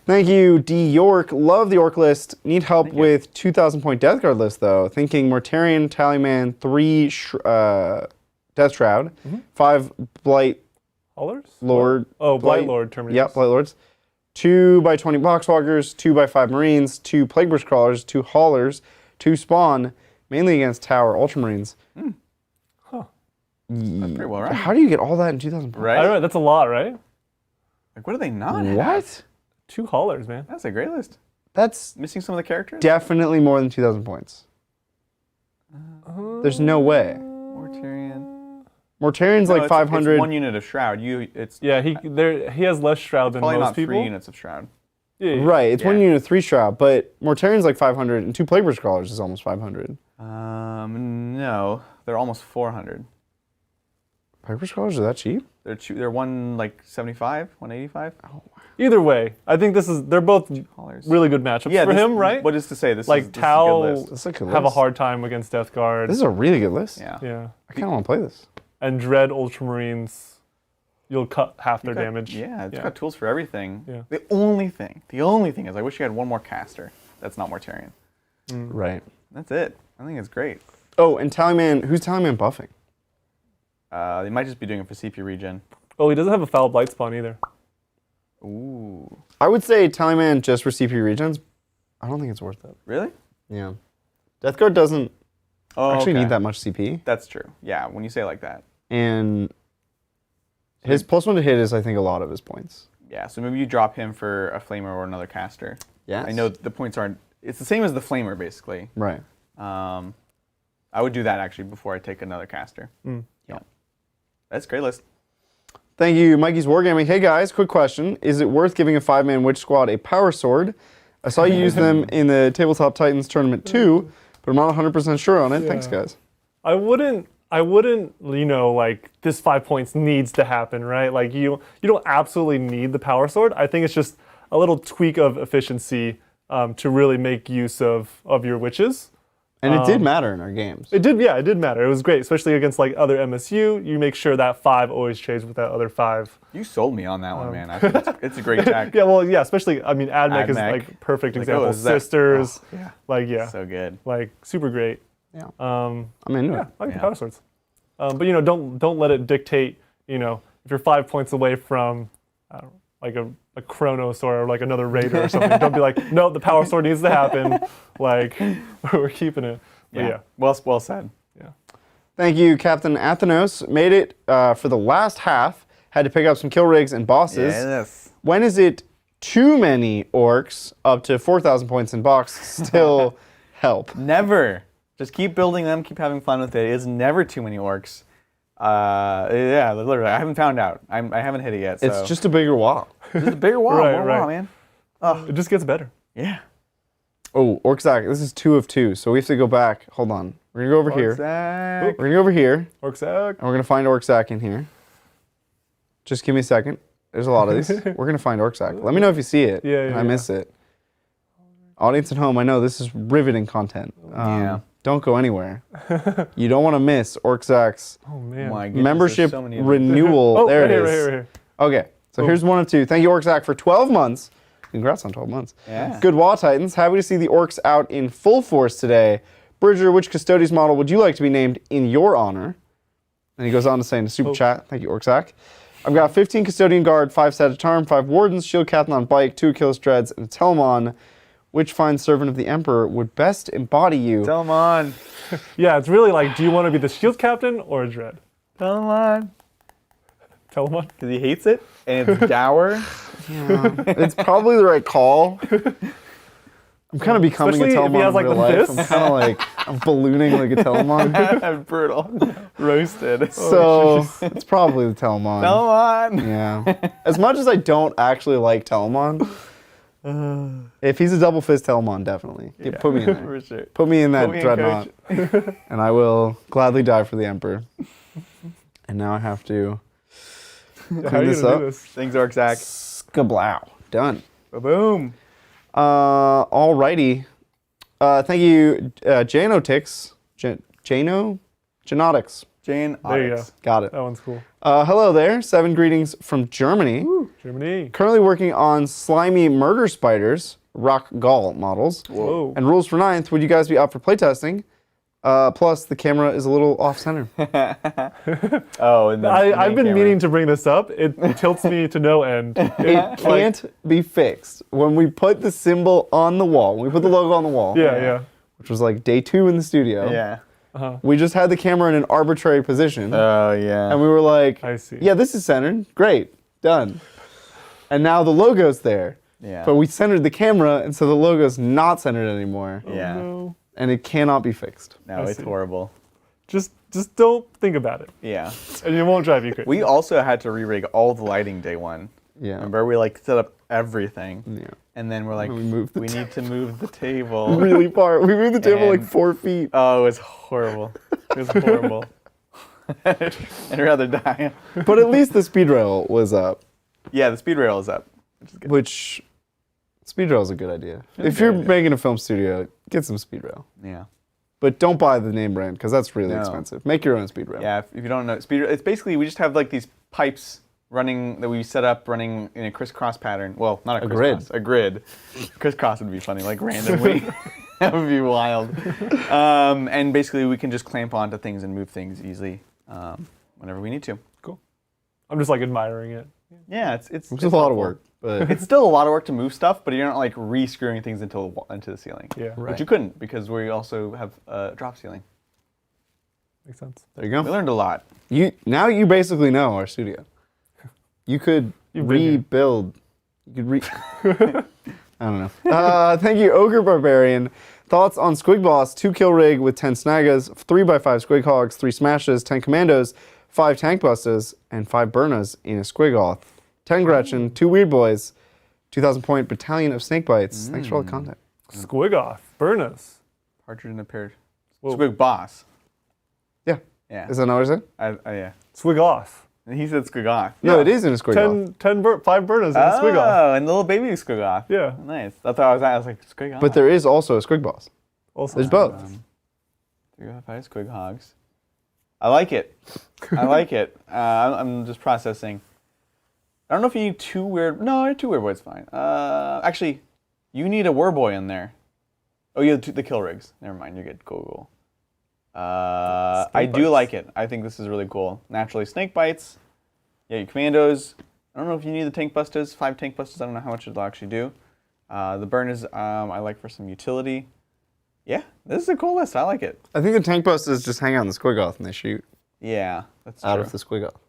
Thank you, D. York. Love the orc list. Need help with 2,000 point Death Guard list though. Thinking Mortarion, Tallyman, 3 Death Shroud, 5 Blight Haulers? Lord. Oh, Blight Lord Terminators. Yep, Blight Lords. 2 by 20 Boxwalkers, 2 by 5 Marines, 2 Plagueburst Crawlers, 2 Haulers, 2 Spawn, mainly against Tower Ultramarines. Huh. That's pretty well, right? How do you get all that in 2,000 points? Right? I don't know, that's a lot, right? Like, what do they not have? What? 2 haulers, man. That's a great list. That's Missing some of the characters? definitely more than 2,000 points. There's no way. Mortarion. Mortarion's like 500. It's 1 unit of Shroud. Yeah, he has less Shroud than probably most not people. 3 units of Shroud. Yeah. Right, it's 1 unit of 3 Shroud, but Mortarion's like 500, and 2 Plagueburst Crawlers is almost 500. No, they're almost 400. Plagueburst Crawlers are that cheap? They're 175, 185. Oh, Either way, I think they're both really good matchups for him, right? What is to say? This like is Tau a good list. have a hard time against Death Guard. This is a really good list. Yeah. I kind of want to play this. And Dread Ultramarines, you'll cut half their damage. Yeah, it's got tools for everything. Yeah. The only thing is I wish you had one more caster that's not Mortarion. Right. That's it. I think it's great. Oh, and Tallyman, who's Tallyman buffing? They might just be doing it for CP regen. Oh, he doesn't have a Foul Blight spawn either. Ooh. I would say Tallyman just for CP regens. I don't think it's worth it. Really? Yeah. Death Guard doesn't actually okay. need that much CP. That's true. Yeah, when you say it like that. And his +1 to hit is, I think, a lot of his points. Yeah, so maybe you drop him for a Flamer or another caster. Yes. I know the points aren't... It's the same as the Flamer, basically. Right. I would do that, actually, before I take another caster. Yeah. That's a great list. Thank you, Mikey's Wargaming. Hey, guys, quick question. Is it worth giving a 5-man witch squad a power sword? I saw you use them in the Tabletop Titans tournament, too, but I'm not 100% sure on it. Thanks, guys. I wouldn't, like, this 5 points needs to happen, right? Like, you don't absolutely need the power sword. I think it's just a little tweak of efficiency to really make use of your witches. And it did matter in our games. It did matter. It was great, especially against, like, other MSU. You make sure that 5 always trades with that other 5. You sold me on that one, man. I think it's a great tech. Especially, I mean, AdMech is, like, perfect example. Sisters, So good. Like, super great. Yeah. I'm into it. I like the power swords. But don't let it dictate. If you're 5 points away from, I don't know, like a Chronos or like another Raider or something. Don't be like, no, the power sword needs to happen. Like, we're keeping it. But yeah. Well said. Yeah. Thank you, Captain Athenos. Made it for the last half. Had to pick up some kill rigs and bosses. Yes. When is it too many orcs up to 4,000 points in box still help? Never. Just keep building them, keep having fun with it. It's never too many orcs. Yeah, literally, I haven't found out. I haven't hit it yet. So. It's just a bigger wall. Just a bigger wall, Right, more right. wall, man. It just gets better. Yeah. Oh, Orksack, this is 2 of 2, so we have to go back. Hold on. We're gonna go over here. Orksack. We're gonna go over here, Orksack. and we're gonna find Orksack in here. Just give me a second. There's a lot of these. We're gonna find Orksack. Let me know if you see it. Yeah, and yeah, I miss it. Audience at home, I know this is riveting content. Yeah. Don't go anywhere. You don't want to miss Orksack's Oh man. My goodness, membership there's so many of them. renewal. Oh, there right it here, is. right here, right here. Okay, so here's 1 of 2. Thank you, Orksack, for 12 months. Congrats on 12 months. Yeah. Good Wall Titans. Happy to see the Orcs out in full force today. Bridger, which Custodes model would you like to be named in your honor? And he goes on to say in the super chat, thank you, Orksack. I've got 15 Custodian Guard, 5 Set of Charm, 5 Wardens, Shield Captain on Bike, 2 Achilles Dreads, and a Telemon. Which fine servant of the Emperor would best embody you? Tell him on. Yeah, it's really like, do you want to be the shield captain or a dread? Tell him on. Tell him on. Because he hates it, and it's dour. Yeah, it's probably the right call. I'm kind of becoming Especially a if he Telemon has, in like, real the life. fist. I'm kind of like, I'm ballooning like a Telemon. Brutal. Roasted. So it's probably the Telemon. Tell him on. Yeah. As much as I don't actually like Telemon, if he's a double fist Telemon, definitely. Yeah, put me in there. For sure. Put me in that Put me in, dreadnought, and I will gladly die for the Emperor. And now I have to How are clean you this gonna up. do this? Things Orksack. Skablow. Done. Boom. Alrighty. Thank you, Janotix. Genotics. Jane There you go. Onyx. Got it. That one's cool. Hello there. 7 greetings from Germany. Germany. Currently working on slimy murder spiders, rock gall models. Whoa. And rules for 9th, would you guys be up for playtesting? Plus, the camera is a little off-center. Oh, and the I've main been camera. meaning to bring this up. It tilts me to no end. It can't be fixed. When we put the symbol on the wall, when we put the logo on the wall, Yeah. which was like day 2 in the studio, Yeah. we just had the camera in an arbitrary position. Oh, yeah. And we were like, I see. yeah, this is centered. Great. Done. And now the logo's there. Yeah. But we centered the camera, and so the logo's not centered anymore. Yeah. No. And it cannot be fixed. No, I it's see. horrible. Just don't think about it, Yeah. and it won't drive you crazy. We also had to re-rig all the lighting day 1. Yeah. Remember, we like set up everything. Yeah. And then we're like, We moved the we need to move the table. Really far. We moved the table like And- 4 feet. Oh, it was horrible. It was horrible. I'd rather die. But at least the speed rail was up, Yeah, the speed rail is up. Which is good. which speed rail is a good idea. It's a If good you're idea. making a film studio, get some speed rail. Yeah. But don't buy the name brand because that's really No. expensive. Make your own speed rail. Yeah, if you don't know, speed rail, it's basically, we just have like these pipes running that we set up running in a crisscross pattern. Well, not a grid. crisscross, a grid. Crisscross would be funny, like randomly. That would be wild. And basically we can just clamp onto things and move things easily whenever we need to. I'm just like admiring it. Yeah, it's Which is a lot of work. But It's still a lot of work to move stuff, but you're not like re-screwing things into the ceiling. Yeah, Right. Which you couldn't because we also have a drop ceiling. makes sense. there you go. We learned a lot. Now you basically know our studio. You could You've been here. rebuild. You could I don't know. Thank you, Ogre Barbarian. Thoughts on Squig Boss, 2 kill rig with 10 snaggas, 3x5 Squig Hogs, 3 smashes, 10 commandos, 5 tank busters, and 5 burners in a Squig Oth. 10 Gretchen, 2 Weird Boys, 2,000 point battalion of snake bites. Thanks for all the content. Squig off. Burn us. Partridge in a pear. Whoa. Squig boss. Yeah. Yeah. Is that not what I said? Yeah. Swig off. And he said squig off. No, Yeah. it is in a Squig Oth. 5 burners in a squig off. Oh, and the little baby squig off. Yeah. Nice. That's what I was at. I was like, squig off. But there is also a Squig Boss. Also. There's both. 3x5 squig hogs. I like it. I like it. I'm just processing. I don't know if you need 2 weird. No, 2 weird boys fine. Actually, you need a warboy in there. Oh, you have the kill rigs. Never mind. You're good. Cool. I do bites. like it. I think this is really cool. Naturally, snake bites. Yeah, your commandos. I don't know if you need the tank busters. 5 tank busters. I don't know how much it'll actually do. The burners I like for some utility. Yeah, this is a cool list. I like it. I think the tank busters just hang out in the Squig Oth and they shoot Yeah, that's out true. of the Squig Oth.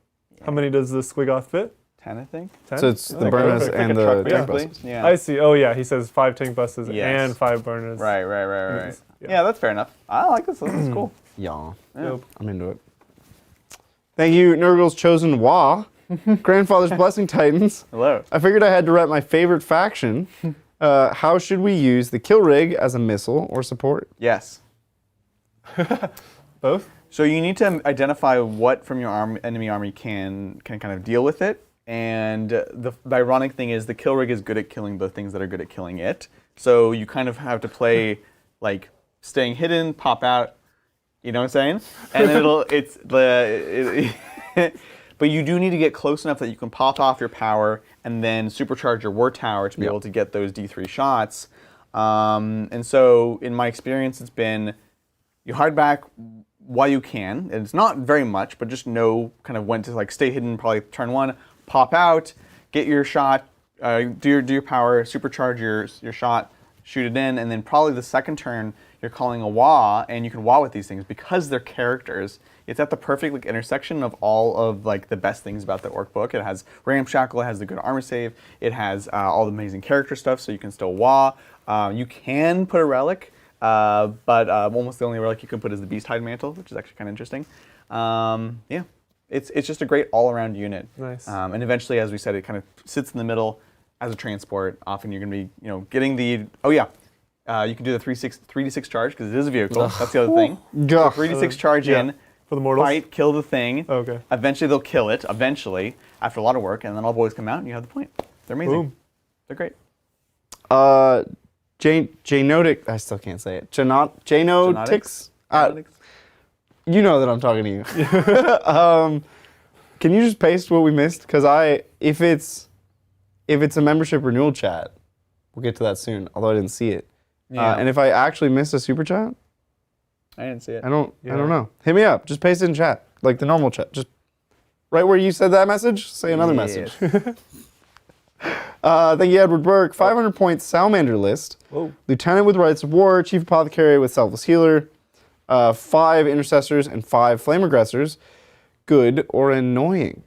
How many does the squig off fit? 10, I think. 10? So it's the burners Like and a the truck, tank basically. buses. Yeah. I see. Oh yeah, he says 5 tank buses Yes. and 5 burners. Right. Yeah. Yeah, that's fair enough. I like this. This is cool. Yeah. Yep. I'm into it. Thank you, Nurgle's Chosen Wah. Grandfather's Blessing Titans. Hello. I figured I had to rep my favorite faction. How should we use the kill rig as a missile or support? Yes. Both? So you need to identify what from your enemy army can kind of deal with it. And the ironic thing is the kill rig is good at killing the things that are good at killing it. So you kind of have to play like staying hidden, pop out, you know what I'm saying? And then but you do need to get close enough that you can pop off your power and then supercharge your war tower to be able to get those D3 shots. And so in my experience, it's been you hard back while you can. And it's not very much, but just know kind of when to like stay hidden, probably turn 1, pop out, get your shot, do your power, supercharge your shot, shoot it in, and then probably the second turn you're calling a wah, and you can wah with these things because they're characters. It's at the perfect like intersection of all of like the best things about the Orc book. It has Ramshackle, it has the good armor save, it has all the amazing character stuff, so you can still wah. You can put a relic, but almost the only relic you can put is the Beasthide Mantle, which is actually kind of interesting. Yeah, it's just a great all-around unit. Nice. And eventually, as we said, it kind of sits in the middle as a transport. Often you're going to be, getting the you can do the 3d6 charge because it is a vehicle. That's the other thing. So 3d6 charge in. For the mortals? Fight, kill the thing. Oh, okay. Eventually they'll kill it, after a lot of work, and then all boys come out and you have the point. They're amazing. Boom. They're great. Janodic, I still can't say it. Janotix? You know that I'm talking to you. Can you just paste what we missed? Because if it's a membership renewal chat, we'll get to that soon, although I didn't see it. Yeah. And if I actually missed a super chat, I didn't see it. I don't know. Hit me up. Just paste it in chat, like the normal chat. Just right where you said that message, say another message. Thank you, Edward Burke. 500 point Salamander list. Whoa. Lieutenant with Rights of War, Chief Apothecary with Selfless Healer, 5 Intercessors and 5 Flame Aggressors. Good or annoying?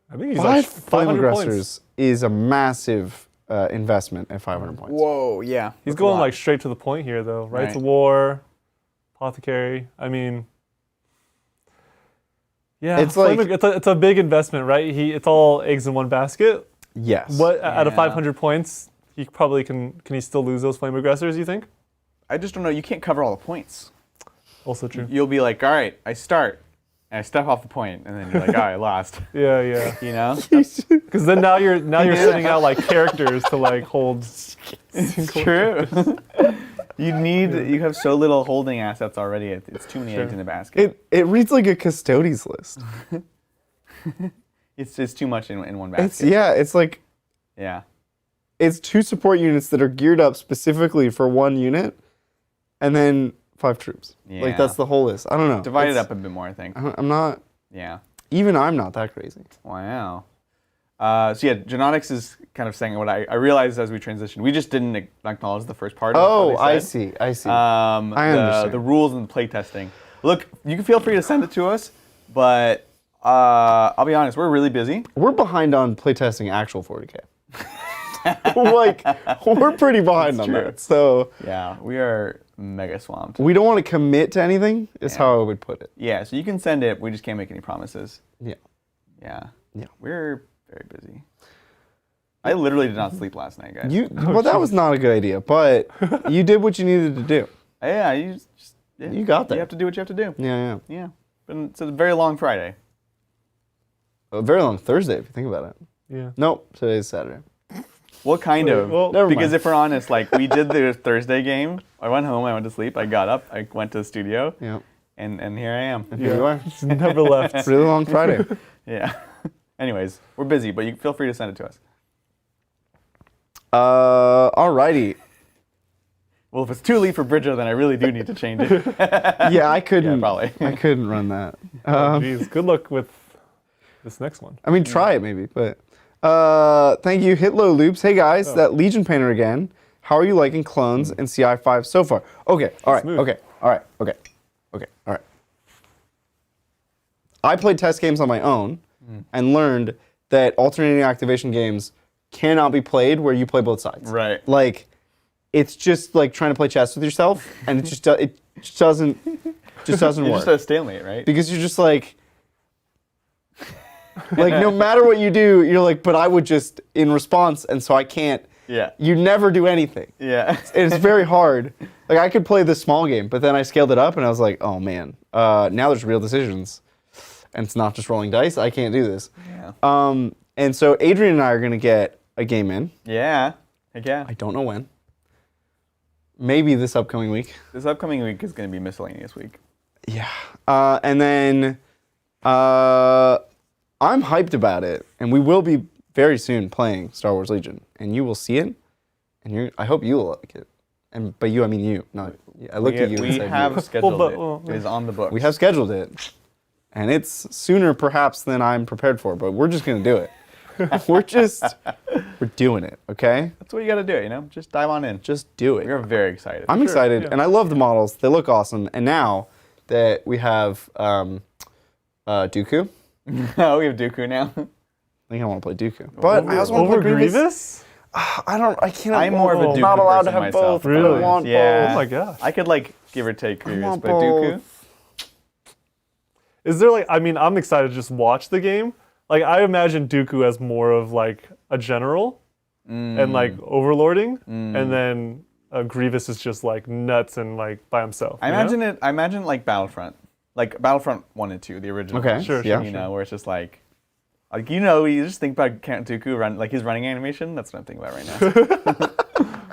I think he's 5 like Flame 500 Aggressors points. is a massive investment at 500 points. Whoa, yeah. He's That's a going lot. like straight to the point here, though. Rights of Right. War, Apothecary. I mean, yeah, It's like- it's a big investment, right? It's all eggs in one basket. Yes. What out of Yeah. 500 points, he probably can he still lose those Flame Aggressors? You think? I just don't know. You can't cover all the points. Also true. You'll be like, all right, I start, and I step off the point, and then you're like, all right, I lost. Yeah. You know? Because then now you're sending out like characters to like hold. It's true. You have so little holding assets already. It's too many eggs in the basket. It reads like a custodies list. It's too much in one basket. It's like Yeah. it's 2 support units that are geared up specifically for 1 unit, and then 5 troops. Yeah. Like that's the whole list. I don't know. Divide it up a bit more, I think. I'm not. Yeah. Even I'm not that crazy. Wow. So yeah, Genetics is kind of saying what I realized as we transitioned. We just didn't acknowledge the first part of Oh, what I they said. see. I see. I understand. The rules and the playtesting. Look, you can feel free to send it to us, but I'll be honest, we're really busy. We're behind on playtesting actual 40K. Like, we're pretty behind on true. that. So Yeah, we are mega swamped. we don't want to commit to anything, is how I would put it. Yeah, so you can send it. We just can't make any promises. Yeah. Yeah. Yeah. We're very busy. I literally did not sleep last night, guys. Well, that was not a good idea, but you did what you needed to do. Yeah, yeah, You got there. You have to do what you have to do. Yeah. Yeah. But it's a very long Friday. A very long Thursday, if you think about it. Yeah. Nope, today's Saturday. What kind of? well, never Because mind. if we're honest, like we did the Thursday game. I went home, I went to sleep, I got up, I went to the studio, Yeah. and here I am. Here you are. It's never left. Really long Friday. Yeah. Anyways, we're busy, but you feel free to send it to us. Alrighty. Well, if it's too late for Bridger, then I really do need to change it. Yeah, I couldn't. Yeah, probably. I couldn't run that. Jeez, good luck with this next one. I mean, try it maybe, but thank you, Hitlo Loops. Hey guys, that Legion Painter again. How are you liking clones and CI5 so far? Okay, all right, Smooth. okay, all right, okay, all right. I played test games on my own and learned that alternating activation games cannot be played where you play both sides. Right. Like, it's just like trying to play chess with yourself, and it just doesn't work. You're just at a stalemate, right? Because you're just like no matter what you do, you're like, but I would just in response, and so I can't. Yeah. You never do anything. Yeah. It's very hard. Like, I could play this small game, but then I scaled it up, and I was like, oh man, now there's real decisions, and it's not just rolling dice. I can't do this. Yeah. And so Adrian and I are gonna get a game in. Yeah. Heck yeah. I don't know when. Maybe this upcoming week. This upcoming week is going to be miscellaneous week. Yeah. And then I'm hyped about it, and we will be very soon playing Star Wars Legion, and you will see it, and I hope you will like it. And by you, I mean you. Not, I looked at you. We have scheduled it. It is on the books. We have scheduled it, and it's sooner perhaps than I'm prepared for, but we're just gonna do it. we're doing it. Okay. That's what you got to do. You know, just dive on in. Just do it. We're very excited. I'm excited, and I love the models. They look awesome, and now that we have Dooku. Oh, we have Dooku now. I think I want to play Dooku. But I also want to Over play Grievous? I can't. I'm more of a Dooku not allowed to person have myself. both. Really? I want Yeah. both. Oh my gosh. I could like give or take Grievous, want but Dooku. both. Is there like, I mean, I'm excited to just watch the game. Like, I imagine Dooku as more of like a general and like overlording, and then Grievous is just like nuts and like by himself. I imagine like Battlefront 1 and 2, the original. Okay. ones, Sure, You know, where it's just like you just think about Count Dooku like his running animation. That's what I'm thinking about right now.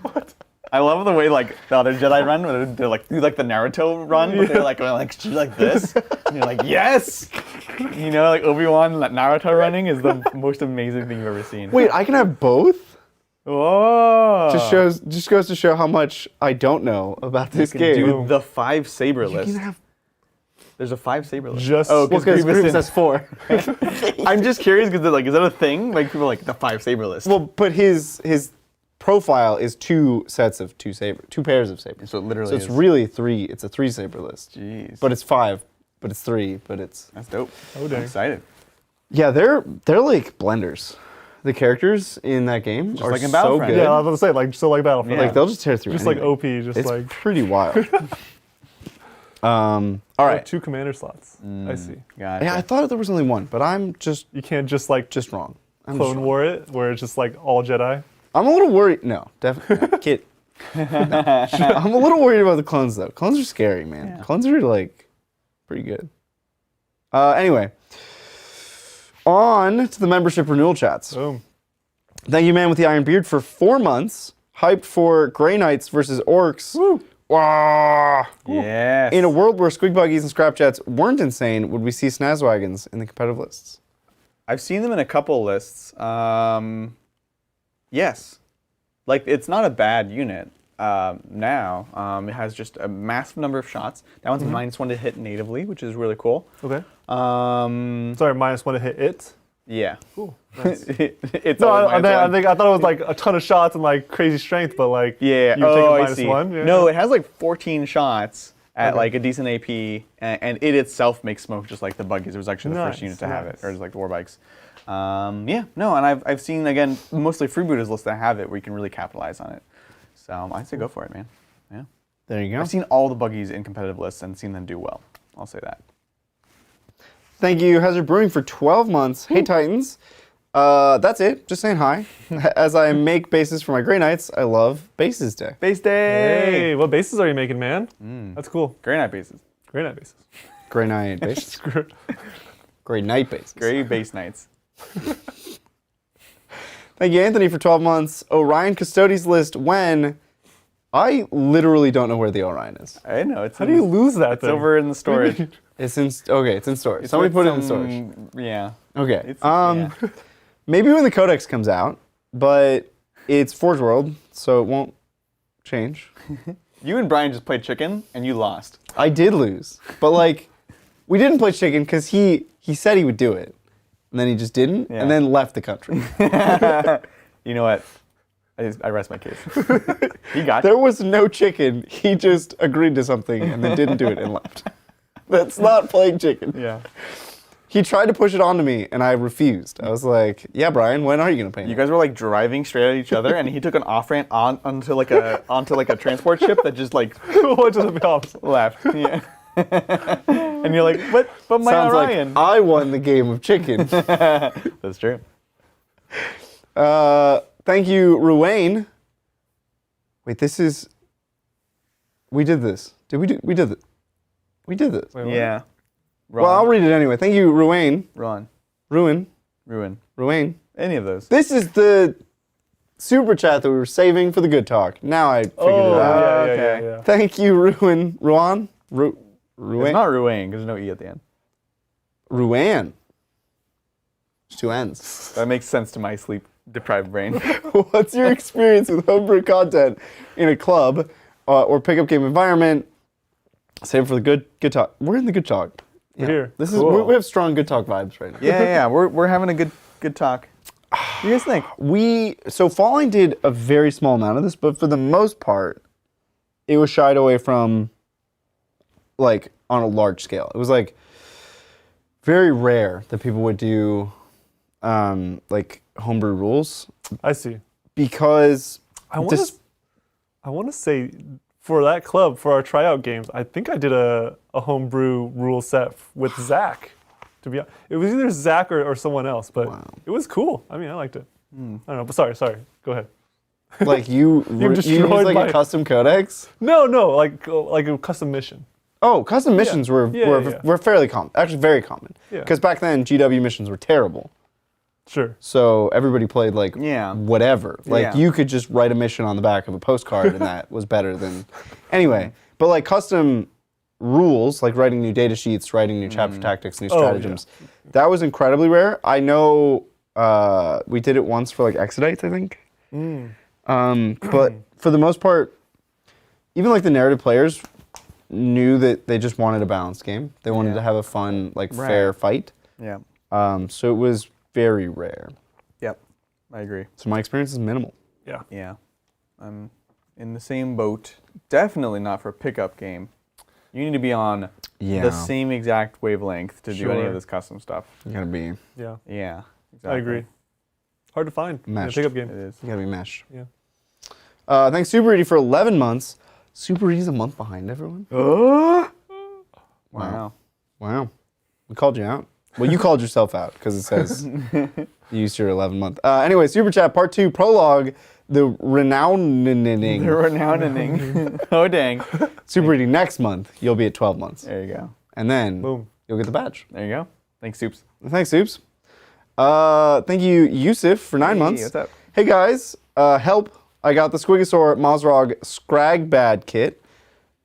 What? I love the way like the other Jedi run, where they're like do like the Naruto run, but they're like going like this, and you're like yes. You know, like Obi-Wan Naruto running is the most amazing thing you've ever seen. Wait, I can have both? Whoa! Just goes to show how much I don't know about this You game. can do the 5 saber list. can have There's a 5 saber list. Just because Grievous has 4. I'm just curious because like, is that a thing? Like people are like the 5 saber list. Well, but his profile is 2 pairs of sabers. So it literally So it's is. really 3. It's a 3 saber list. Jeez. But it's 5. But it's 3. But it's That's dope. Oh, dang. I'm excited. yeah. They're like blenders. The characters in that game are like in so Battlefront. good. Yeah, I was gonna say like so like Battlefront. Yeah. Like they'll just tear through. Just anything. like OP, just It's like pretty wild. All right. 2 commander slots. I see. Gotcha. Yeah, I thought there was only 1, but I'm just You can't just like wrong. I'm Clone just wrong. War it, where it's just like all Jedi. I'm a little worried. No, definitely not. Kid. No. I'm a little worried about the clones though. Clones are scary, man. Yeah. Clones are like pretty good. Anyway, on to the membership renewal chats. Boom. Thank you, man, with the Iron Beard for 4 months. Hyped for Grey Knights versus Orcs. Woo. Wow. Yes. In a world where Squig Buggies and Scrap Jets weren't insane, would we see Snazwagons in the competitive lists? I've seen them in a couple lists. Yes. Like, it's not a bad unit now. It has just a massive number of shots. That one's -1 to hit natively, which is really cool. Okay. Um, Sorry, -1 to hit it. yeah. Cool. Nice. It's No, always I -1. thought it was like a ton of shots and like crazy strength, but like Yeah. you Oh, I take see. a -1. Yeah. No, it has like 14 shots at Okay. like a decent AP, and it itself makes smoke just like the buggies. It was actually the first Nice, unit to have it, nice. or just like the war bikes. Yeah, no, and I've seen again mostly freebooters lists that have it where you can really capitalize on it. So I'd say go for it, man. Yeah, There you go. I've seen all the buggies in competitive lists and seen them do well. I'll say that. Thank you, Hazard Brewing, for 12 months. Hey, Titans. That's it. Just saying hi. As I make bases for my Grey Knights, I love Bases Day. Base day. Hey, what bases are you making, man? That's cool. Gray Knight bases. Great night bases. Grey Knight bases. Screw- Grey Knight bases. Gray base knights. Thank you, Anthony, for 12 months. Orion Custodes list when? I literally don't know where the Orion is. I know it's. How do you lose that It's thing? over in the storage. It's in it's in storage. It's Somebody with put it in some- storage. Yeah. Okay. It's- yeah. Maybe when the Codex comes out, but it's Forge World, so it won't change. You and Brian just played chicken and you lost. I did lose, but like, we didn't play chicken because he said he would do it, and then he just didn't, Yeah. and then left the country. You know what? I rest my case. He got There was no chicken. He just agreed to something and then didn't do it and left. That's not playing chicken. you. Yeah. He tried to push it onto me, and I refused. I was like, "Yeah, Brian, when are you gonna paint You it?" guys were like driving straight at each other, and he took an off ramp onto like a transport ship that just like went to the opposite. left. Yeah. And you're like, but my Sounds Orion. like I won the game of chicken. That's true. Thank you, Ruane. Wait, this is. We did this. We did it. We did this. Wait, Yeah. Well, I'll read it anyway. Thank you, Ruane. Ruin. Ruane. Any of those. This is the super chat that we were saving for the good talk. Now I figured it out. Yeah. Thank you, Ruan. Ruan? It's not Ruane because there's no E at the end. Ruan. There's 2 N's. That makes sense to my sleep-deprived brain. What's your experience with homebrew content in a club or pickup game environment? Save it for the good talk. We're in the good talk. We're here. This Cool. is we have strong good talk vibes right now. Yeah. We're having a good talk. What do you guys think? So Falling did a very small amount of this, but for the most part, it was shied away from like on a large scale. It was like very rare that people would do like homebrew rules I see. because I want to say for that club, for our tryout games, I think I did a homebrew rule set with Zach. To be honest, it was either Zach or someone else, but it was cool. I mean, I liked it. I don't know, but sorry. Go ahead. like you destroyed used like my- a custom codex. No, like a custom mission. Oh, custom missions were fairly common. Actually, very common. Yeah. Because back then, GW missions were terrible. Sure. So everybody played like Yeah. whatever. Like Yeah. you could just write a mission on the back of a postcard and that was better than anyway. But like custom rules, like writing new data sheets, writing new chapter tactics, new stratagems, that was incredibly rare. I know we did it once for like Exodites, I think. But for the most part, even like the narrative players knew that they just wanted a balanced game. They wanted to have a fun, like fair fight. Yeah. So it was very rare. Yep. I agree. So my experience is minimal. Yeah. Yeah. I'm in the same boat. Definitely not for a pickup game. You need to be on the same exact wavelength to do any of this custom stuff. You gotta be. Yeah. Yeah. Exactly. I agree. Hard to find in a Meshed. pickup game. It is. You gotta be meshed. Yeah. Thanks Super Reedy for 11 months. Super Reedy's a month behind everyone. Wow. Wow. We called you out. Well, you called yourself out because it says you used your 11 month. Anyway, Super Chat Part 2 Prologue. The renowning. The renowning. Oh, dang. Super Reedy next month. You'll be at 12 months. There you go. And then Boom. you'll get the badge. There you go. Thanks, Soups. Thanks, Soups. Thank you, Yusuf, for 9 months. What's up? Hey, guys. Help. I got the Squigosaur Mozrog Scragbad kit.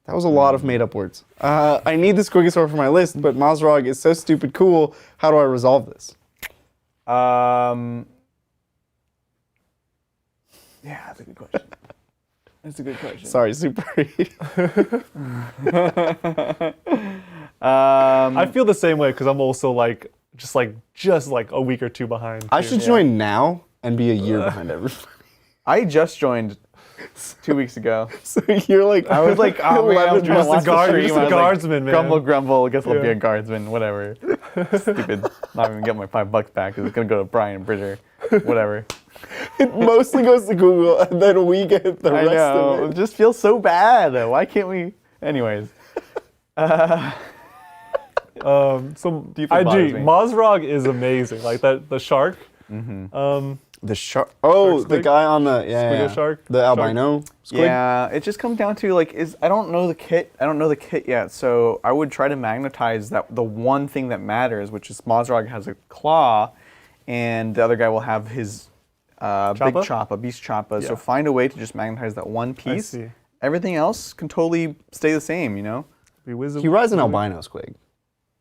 That was a lot of made-up words. I need the Squigosaur for my list, but Mozrog is so stupid cool. How do I resolve this? Yeah, that's a good question. That's a good question. Sorry, Super Reed. I feel the same way because I'm also like just like a week or two behind. I too. should join now and be a year behind everybody. I just joined 2 weeks ago. So you're like, I was like, oh man, I'm trying to watch the stream. You're just a I was like, guardsman, man. Grumble. I guess I'll be Yeah. a guardsman. Whatever. Stupid. Not even get my $5 back because it's gonna go to Brian Bridger. Whatever. it mostly goes to Google, and then we get the I rest know. of It it. just feels so bad. Why can't we? Anyways. So Deeply I bothers do. me. Mozrog is amazing. Like that, the shark. The shark. Oh, the squig? guy on the Squiggle shark? The albino squid. Yeah, it just comes down to like I don't know the kit. I don't know the kit yet, so I would try to magnetize that the one thing that matters, which is Mozrog has a claw, and the other guy will have his big choppa, beast choppa. So find a way to just magnetize that one piece. see. Everything else can totally stay the same, you know? Be wisdom. He rides an albino squig.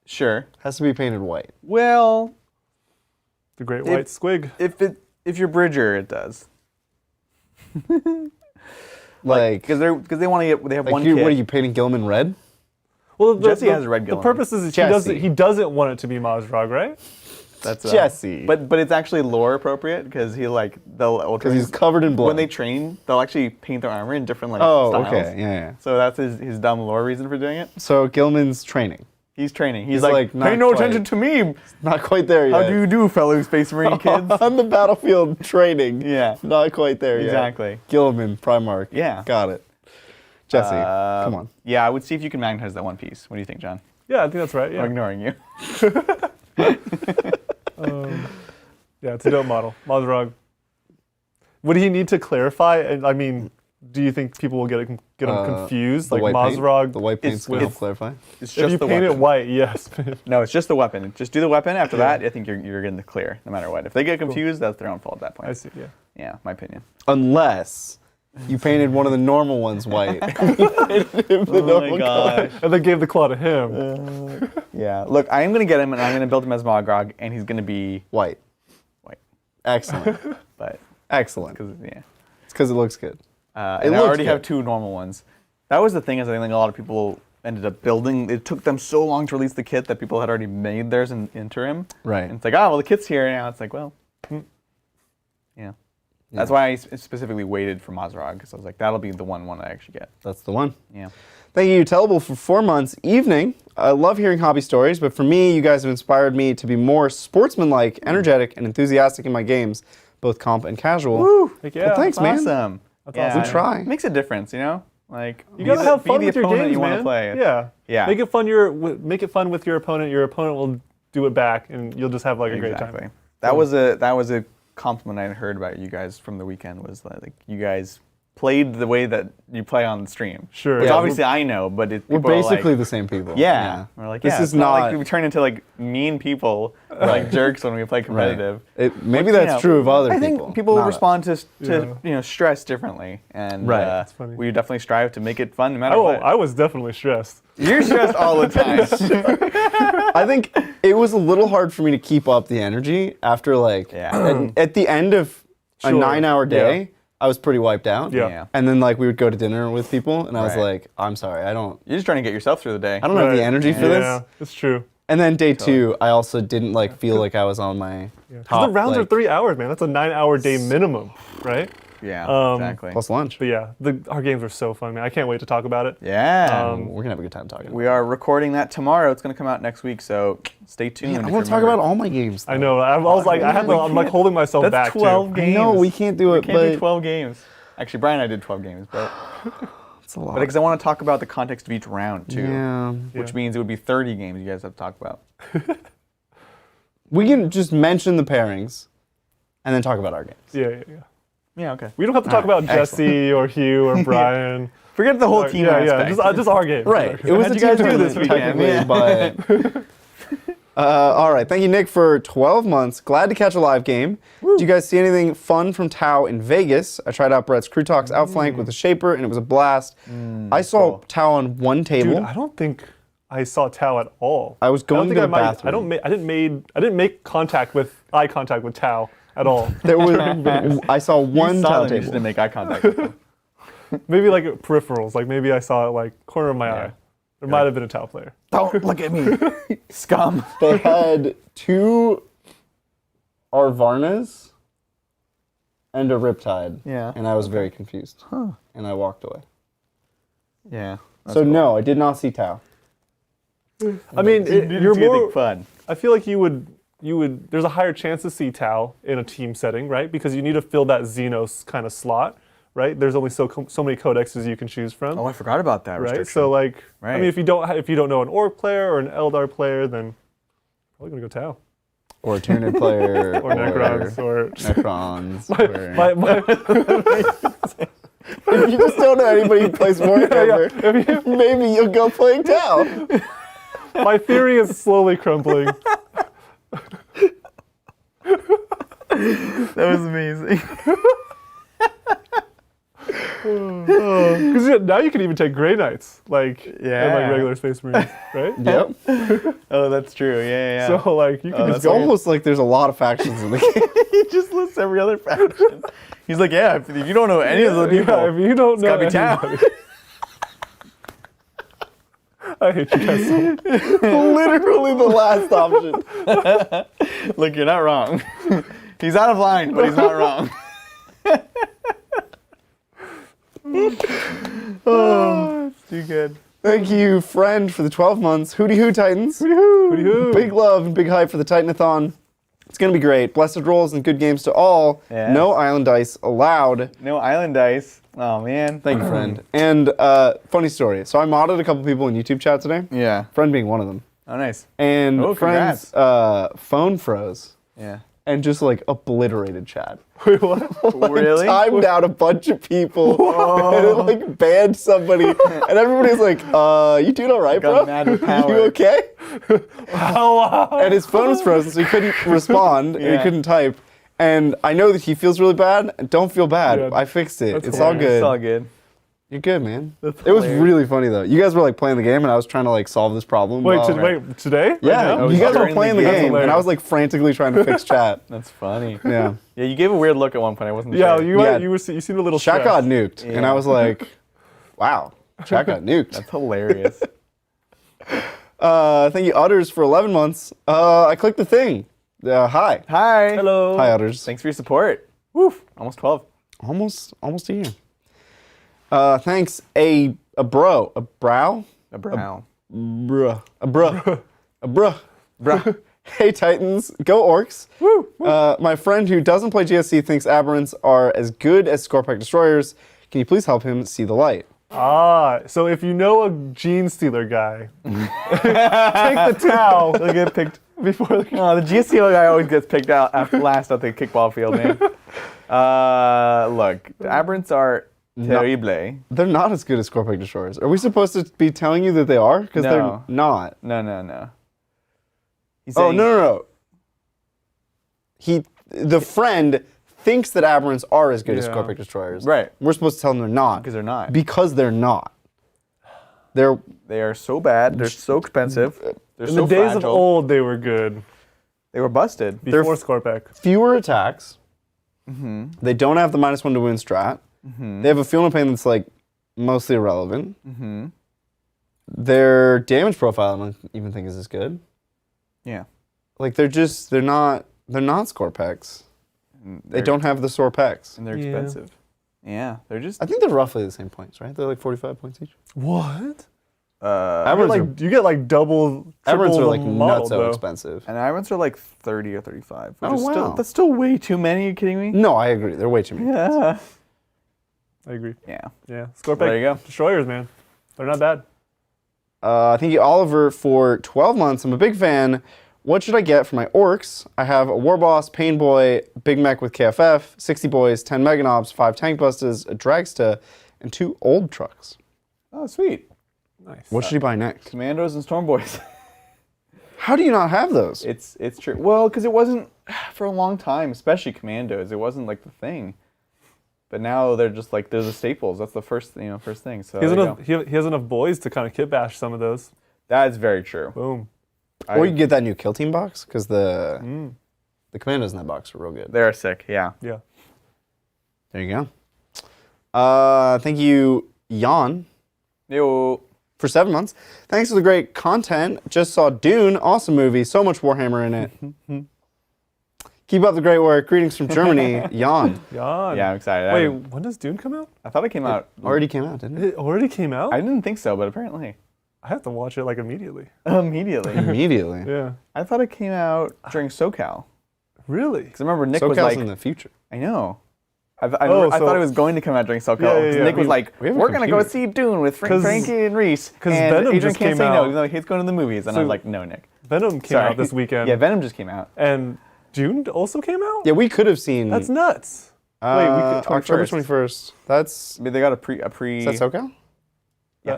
Sure. Has to be painted white. Well, The great white squig. if you're Bridger, it does. Like, Because they want to get they have like one you, kit. what are you painting Gilman red? Well, Jesse has a red The Gilliman. purpose is Jesse. he doesn't want it to be Mozrog, right? That's Jesse. But it's actually lore appropriate because Because he's covered in blood. when they train, they'll actually paint their armor in different oh, styles. okay, yeah. So that's his dumb lore reason for doing it. So Gilman's training. He's training. He's like not pay no quite. attention to me. Not quite there yet. How do you do, fellow Space Marine kids? On the battlefield training. Yeah. Not quite there yet. Exactly. Gilliman, Primarch. Yeah. Got it. Jesse, come on. Yeah, I would see if you can magnetize that one piece. What do you think, John? Yeah, I think that's right. Yeah. I'm ignoring you. Yeah, it's a dope model. Mazrog. Would he need to clarify? I mean, do you think people will get him confused? Like Mazrog. The white paint's going to clarify. It's If you paint it white, yes. No, it's just the weapon. Just do the weapon. After that, I think you're getting the clear, no matter what. If they get confused, that's their own fault at that point. I see. Yeah. Yeah, my opinion. Unless you painted one of the normal ones white. Oh my gosh. And then gave the claw to him. Yeah. Look, I am going to get him, and I'm going to build him as Mazrog, and he's going to be White. white. Excellent. But Excellent. yeah. It's because it looks good. And I already have 2 normal ones. That was the thing, is I think a lot of people ended up building. It took them so long to release the kit that people had already made theirs in interim. Right. And it's like, well, the kit's here now. It's like, well, yeah. That's why I specifically waited for Mazrog, because I was like, that'll be the one I actually get. That's the one. Yeah. Thank you, Tellable, for 4 months. Evening. I love hearing hobby stories, but for me, you guys have inspired me to be more sportsmanlike, energetic, and enthusiastic in my games, both comp and casual. Woo! Yeah. Well, thanks, man. Awesome. That's Yeah. awesome. We try. It makes a difference, you know? Like, You gotta have fun be with the your opponent games, you want man. to play. Yeah. Yeah. Make it fun with your opponent. Your opponent will do it back, and you'll just have like a great Exactly. time. That was a compliment I heard about you guys from the weekend, was that, like, you guys played the way that you play on the stream. Sure. Which Yeah, obviously I know, but We're people are basically like, the same people. yeah. We're like, This yeah, is it's not not- like we turn into like mean people, or like jerks when we play competitive. Maybe You that's know, true of other I people. think people not respond to Yeah. stress differently, and Right. That's funny. we definitely strive to make it fun no matter what. I was definitely stressed. You're stressed all the time. I think it was a little hard for me to keep up the energy after at the end of a Sure. 9-hour day. Yeah. I was pretty wiped out. Yeah. And then we would go to dinner with people, and I was Right. like, I'm sorry, I don't You're just trying to get yourself through the day. have the energy for Yeah, this. it's true. And then day 2, I also didn't feel like I was on my Because top. the rounds are 3 hours, man. That's a 9-hour day minimum, right? Yeah, exactly. plus lunch. But yeah, our games were so fun, man. I can't wait to talk about it. Yeah. We're gonna have a good time talking. We are recording that tomorrow. It's going to come out next week, so stay tuned. I if want you to talk remember. about all my games. I know. I was like, I'm like holding myself That's back 12 too. games. No, we can't do it. Can't but do 12 games. Actually, Brian and I did 12 games, but it's a lot. because I want to talk about the context of each round too, Yeah. which means it would be 30 games you guys have to talk about. We can just mention the pairings, and then talk about our games. Yeah. Yeah, okay. We don't have to talk about excellent. Jesse or Hugh or Brian. Forget the whole team yeah, aspect. just our game. Right. It was How'd a you guys team do this tournament, weekend? technically, but all right. Thank you, Nick, for 12 months. Glad to catch a live game. Did you guys see anything fun from Tau in Vegas? I tried out Brett's Crew Talks Outflank with the Shaper, and it was a blast. I saw cool. Tau on one table. Dude, I don't think I saw Tau at all. I was going don't to think the I might- bathroom. I didn't make eye contact with Tau at all. There was. I saw one Tau You just table. didn't make eye contact with them. Maybe like peripherals. Like maybe I saw it like corner of my Yeah. eye. There might have been a Tau player. Don't look at me, scum. They had 2 Arvarnas and a Riptide. Yeah. And I was very confused. And I walked away. Yeah. So no, I did not see Tau. I mean, you're more fun. I feel like you would. There's a higher chance to see Tau in a team setting, right? Because you need to fill that Xenos kind of slot, right? There's only so many codexes you can choose from, Oh, I forgot about that. right? restriction. So like, I Right. mean, if you don't know an Orc player or an Eldar player, then probably gonna go Tau Or a Tyranid player. or Necrons or. Necrons. or- My, you just don't know anybody who plays Warhammer. Maybe you'll go playing Tau. my theory is slowly crumbling. that was amazing. Because now you can even take Grey Knights, like and Yeah. like regular Space Marines, right? Yep. Oh, that's true. Yeah. So like you can just It's go. almost like there's a lot of factions in the game. he just lists every other faction. He's like, yeah, if you don't know any of the people, Yeah, if you don't it's know, gotta be Tau. anybody- I hate you guys so much. Literally the last option. Look, you're not wrong. He's out of line, but he's not wrong. Oh, it's too good. Thank you, friend, for the 12 months. Hooty hoo, Titans. Hooty hoo. Hooty hoo. Big love and big hype for the Titanathon. It's going to be great. Blessed rolls and good games to all. Yes. No island dice allowed. No island dice. Oh, man. Thank you, friend. And funny story. So I modded a couple people in YouTube chat today. Yeah. Friend being one of them. Oh, nice. And friend's phone froze. Yeah. And just like obliterated chat. Wait, what? Like, Really? timed out a bunch of people and it like banned somebody. And everybody's like, you doing all right, bro? Got mad with power. You okay? Wow. And his phone was frozen, so he couldn't respond and he couldn't type. And I know that he feels really bad. And don't feel bad. Yeah. I fixed it. That's It's all hilarious. good. It's all good. You're good, man. That's It was hilarious. really funny though. You guys were like playing the game, and I was trying to like solve this problem. Wait, while- wait, today? Right Yeah, now? you guys were during playing the the game. game, and I was like frantically trying to fix chat. That's funny. Yeah. Yeah, you gave a weird look at one point. I wasn't Yeah, sure. you seemed a little Chat stressed. got nuked, and I was like, wow, chat got nuked. That's hilarious. Thank you, Utters, for 11 months. I clicked the thing. Hi. Hi. Hello. Hi, Utters. Thanks for your support. Woof. Almost 12. Almost a year. Thanks, a brow. A brow. Bruh. A bruh. Hey, Titans. Go Orcs. Woo. My friend who doesn't play GSC thinks aberrants are as good as Scorpack Destroyers. Can you please help him see the light? So if you know a gene stealer guy, take the towel. They'll get picked. Before the Oh, the GSTO guy always gets picked out last at the kickball field, man. Look, the aberrants are terrible. They're not as good as Scorpack Destroyers. Are we supposed to be telling you that they are? Because No. they're not. No. He's Oh, saying- no. The friend thinks that aberrants are as good as Yeah. Scorpack Destroyers. Right. We're supposed to tell them they're not. Because they're not. Because they're not. They're They are so bad. They're so expensive. They're In so the days fragile. of old, they were good. They were busted. Before Scorpack. fewer attacks. They don't have the -1 to win strat. They have a feel no pain that's like mostly irrelevant. Their damage profile I don't even think is as good. Yeah. Like they're not Scorpacks. They don't have the sore pecs. And they're expensive. Yeah. They're just. I think they're roughly the same points, right? They're like 45 points each. What? Aberrants You get like double, triple are the like model, nutso though. expensive. And aberrants are like 30 or 35. Which Oh, is wow. That's still way too many. Are you kidding me? No, I agree. They're way too many. Yeah. I agree. Yeah. Yeah, Scorpack There you go. Destroyers, man. They're not bad. Thank you, Oliver, for 12 months. I'm a big fan. What should I get for my orcs? I have a War Boss, Pain Boy, Big Mech with KFF, 60 boys, 10 Meganobs, 5 Tank Busters, a Dragsta, and 2 old trucks. Oh, sweet. Nice. What should he buy next? Commandos and Storm Boys. How do you not have those? It's true. Well, because it wasn't for a long time, especially Commandos. It wasn't like the thing. But now they're just like they're the staples. That's the first thing. So He has, there you enough, go. he has enough boys to kind of kit bash some of those. That is very true. Boom. Or you can get that new Kill Team box, because the Commandos in that box are real good. They're sick. Yeah. Yeah. There you go. Thank you, Jan, Yo. for 7 months. Thanks for the great content. Just saw Dune. Awesome movie. So much Warhammer in it. Keep up the great work. Greetings from Germany, Jan. Jan. Yeah, I'm excited. Wait, when does Dune come out? I thought it came out. Already came out, didn't it? It already came out? I didn't think so, but apparently. I have to watch it like immediately. Immediately. Immediately. Yeah. I thought it came out during SoCal. Really? Because I remember Nick was SoCal's like, in the future. I know. I so- thought it was going to come out during SoCal. Yeah, yeah, 'Cause yeah. Nick was We- like, we have a we're going to go computer. see Dune with 'Cause- Frankie and Reese. 'cause And Venom Adrian just can't came say no, out. even though he's going to the movies. And I So- was like, no, Nick. Venom came Sorry. out this weekend. Yeah, Venom just came out. And Dune also came out? Yeah, we could have seen. That's nuts. Wait, we could, October 21st. 21st. That's. I mean, they got a pre. Is that SoCal?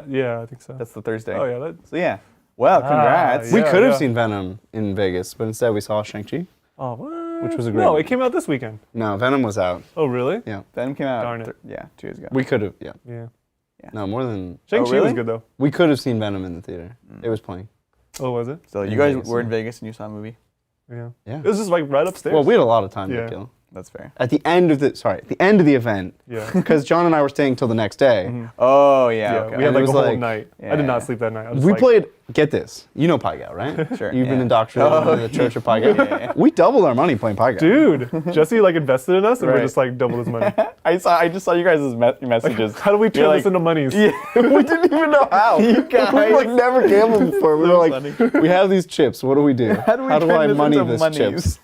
yeah, I think so. That's the Thursday. Oh, yeah. That, So yeah. Well, congrats. yeah. We could have seen Venom in Vegas, but instead we saw Shang-Chi. oh, what? Which was a great No, one. it came out this weekend. No, Venom was out. Oh, really? Yeah. Venom came out. Darn it. 2 years ago. We could have, yeah. Yeah. No, more than. Shang-Chi really? was good, though. We could have seen Venom in the theater. It was playing. Oh, was it? So you In guys Vegas, were in yeah. Vegas and you saw a movie. Yeah. Yeah. It was just like right upstairs. Well, we had a lot of time Yeah. to kill. That's fair. At the end of the event. Yeah. Because John and I were staying till the next day. Oh, yeah, okay. We had And it like a was whole like- night. Yeah. I did not sleep that night. I was We like, played, get this, you know Pai Gow, right? Sure, You've been yeah. indoctrinated into the Church of Pai Gow. Yeah. We doubled our money playing Pai Gow. dude, Jesse like invested in us, and we're Right. just like double his money. I just saw you guys' messages. How do we turn You're this into monies? we didn't even know how. You guys. We've like never gambled before. We were like, funny. we have these chips. What do we do? How do we I turn this money into this monies? chips?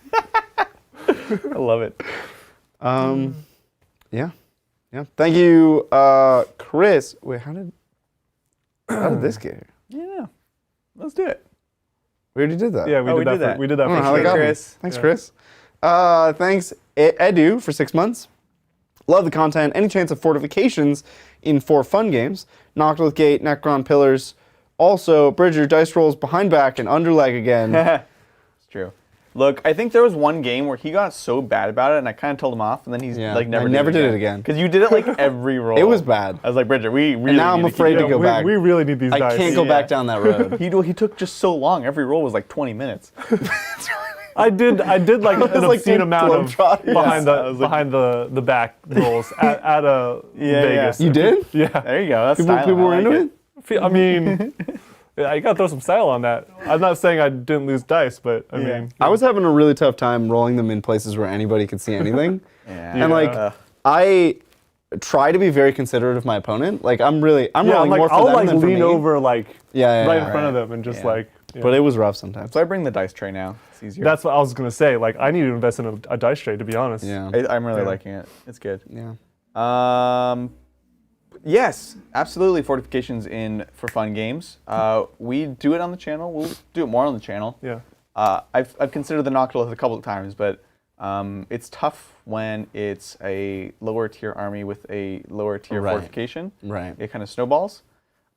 I love it. Yeah. Thank you, Chris. Wait, how did this get here? Yeah. Let's do it. We already did that. Yeah, we Oh, did that. We did that I don't know for how they sure. got me. Chris. Thanks, Yeah. Chris. Thanks, Edu, for 6 months. Love the content. Any chance of fortifications in 4 fun games? Noctilith Gate, Necron Pillars. Also, Bridger, dice rolls behind back and underleg again. It's true. Look, I think there was one game where he got so bad about it, and I kind of told him off, and then he's Yeah, like I never never did it again. Because you did it like every roll. It was bad. I was like, Bridger, we really. And now I'm need to afraid keep to go going. back. We really need these I dice. can't go Yeah. back down that road. He took just so long. Every roll was like 20 minutes. I did like an like obscene doing amount of globetrot. behind Yes, I was like- behind the back rolls at Vegas. You did? Yeah. There you go. That's People, styling. people I were like into it? I mean, yeah, you gotta throw some style on that. I'm not saying I didn't lose dice, but I mean, I was having a really tough time rolling them in places where anybody could see anything. Yeah. And like, Yeah. I try to be very considerate of my opponent. Like, I'm yeah, rolling I'm like more for I'll them like than for lean me. over like Yeah, right in yeah. front of them and just Yeah. like. Yeah. But it was rough sometimes. So I bring the dice tray now. It's easier. That's what I was gonna say. Like I need to invest in a dice tray, to be honest. Yeah. I'm really Yeah. liking it. It's good. Yeah. Yes, absolutely. Fortifications in for fun games. We do it on the channel. We'll do it more on the channel. Yeah. I've considered the Noctilith a couple of times, but it's tough when it's a lower tier army with a lower tier Right. fortification. Right. It kind of snowballs.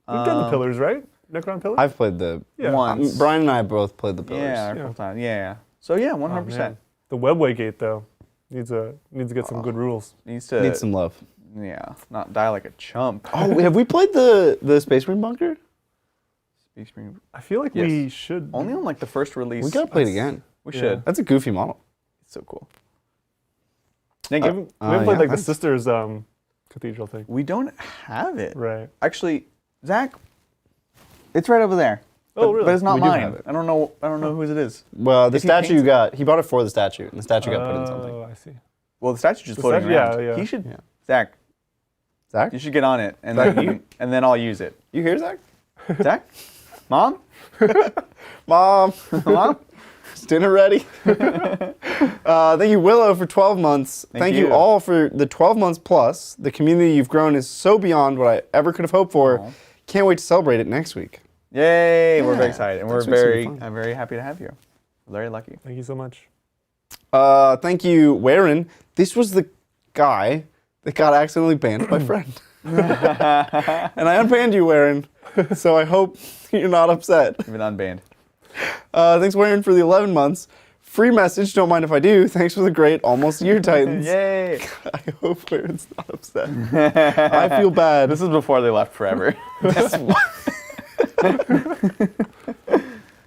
We've done the pillars, right? Necron pillars. I've played the... Yeah. Once. Brian and I both played the pillars. Yeah, a couple times. Yeah. So yeah, 100%. Man. The webway gate though needs to get some good rules. Needs to Need some love. yeah, not die like a chump. Oh, have we played the Space Marine bunker? Space Marine- I feel like Yes. we should. Only on like the first release. We gotta play it again. We Yeah. should. That's a goofy model. It's so cool. We Thank you. haven't played like the that's- sisters cathedral thing. We don't have it. Right. Actually, Zach, it's right over there. Oh, But- really? But it's not We do mine. have it. I don't know whose it is. Well, the If he statue paints you got, he bought it for the statue, and the statue got put in something. Oh, I see. Well, the statue's just The floating statue- yeah, around. yeah. He should. Yeah. Zach, Zach? you should get on it, and then and then I'll use it. You here, Zach? Zach, Mom, Mom, Mom. is dinner ready? Thank you, Willow, for 12 months. Thank you you. all for the 12 months plus. The community you've grown is so beyond what I ever could have hoped for. Aw. Can't wait to celebrate it next week. Yay! We're Yeah, very excited, and we're next week's gonna be very, fun. I'm very happy to have you. Very lucky. Thank you so much. Thank you, Warren. This was the guy that got accidentally banned by friend. And I unbanned you, Warren. So I hope you're not upset. You've been unbanned. Thanks, Warren, for the 11 months. Free message, don't mind if I do. Thanks for the great almost year, Titans. Yay! I hope Warren's not upset. I feel bad. This is before they left forever.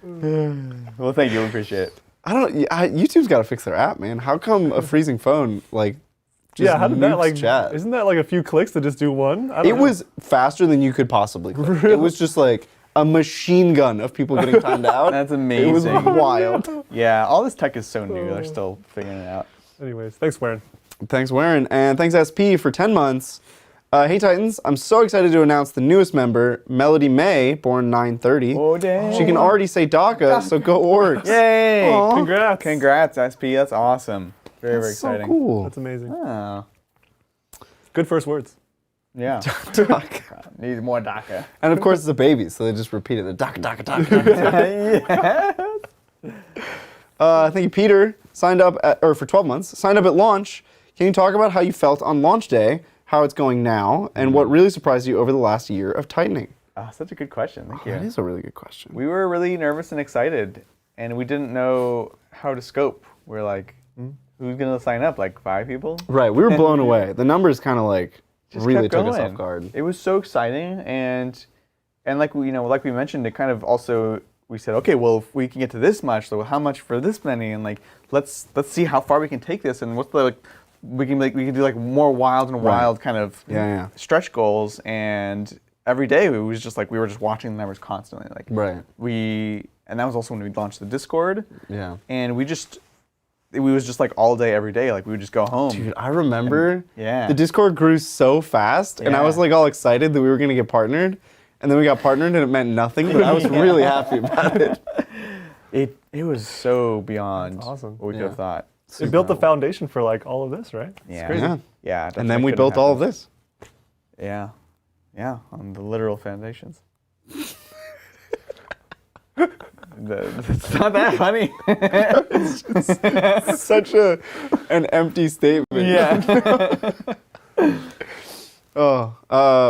Well, thank you. We appreciate it. I don't. YouTube's got to fix their app, man. How come a freezing phone just Yeah, how did that nukes like? chat? Isn't that like a few clicks to just do one? I don't It know. was faster than you could possibly click. It was just like a machine gun of people getting timed out. That's It was amazing. wild. Yeah, all this tech is so new. They're still figuring it out. Anyways, thanks, Warren. Thanks, Warren. And thanks, SP, for 10 months. Hey, Titans. I'm so excited to announce the newest member, Melody May, born 9/30. Oh, dang. She can already say DACA, so go Orks. Yay! Aw. Congrats. Congrats, SP. That's awesome. Very, very That's so exciting. cool. That's amazing. Oh, Good first words. yeah. DACA. Need more DACA. And of course, it's a baby, so they just repeat it. DACA, DACA, DACA. Thank you, Peter. Signed up for 12 months. Signed up at launch. Can you talk about how you felt on launch day, how it's going now, and what really surprised you over the last year of tightening? Such a good question. Thank That you. is a really good question. We were really nervous and excited, and we didn't know how to scope. We're like, who's going to sign up? Like 5 people? Right, we were blown away. The numbers kind of like Just really kept took us going. off guard. It was so exciting, and like we mentioned, it kind of also we said, okay, well, if we can get to this much, so how much for this many, and like let's see how far we can take this, and what's the like, we can do like more wild and wild kind of stretch goals, and every day it was just like we were just watching the numbers constantly, like and that was also when we launched the Discord, and it was just like all day, every day. Like we would just go home. Dude, I remember the Discord grew so fast, and I was like all excited that we were gonna get partnered, and then we got partnered, and it meant nothing. But I was really happy about it. It was so beyond awesome. what we could have thought. It built the foundation for like all of this, right? Yeah, it's crazy. Yeah. And then we built all of this. Yeah, on the literal foundations. It's not that funny. It's such an empty statement. Yeah.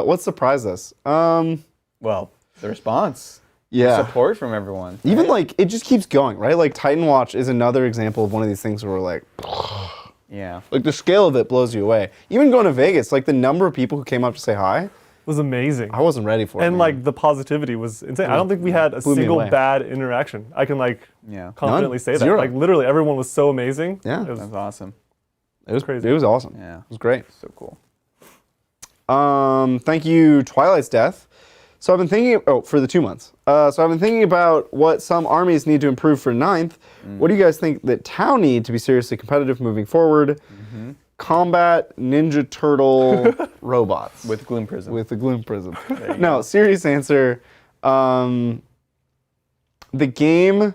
What surprised us? Well, the response. Yeah. Support from everyone. Even like it just keeps going, right? Like Titan Watch is another example of one of these things where we're like, like the scale of it blows you away. Even going to Vegas, like the number of people who came up to say hi was amazing. I wasn't ready for it. And like the positivity was insane. I don't think we had a single bad interaction. I can like confidently say that. Zero. Like literally everyone was so amazing. Yeah. That's awesome. It was crazy. It was awesome. Yeah. It was great. So cool. Thank you, Twilight's Death. So I've been thinking, for the 2 months. So I've been thinking about what some armies need to improve for 9th. What do you guys think that Tau need to be seriously competitive moving forward? Combat, Ninja Turtle, robots. With Gloom Prism. With the Gloom Prism. No, serious answer. The game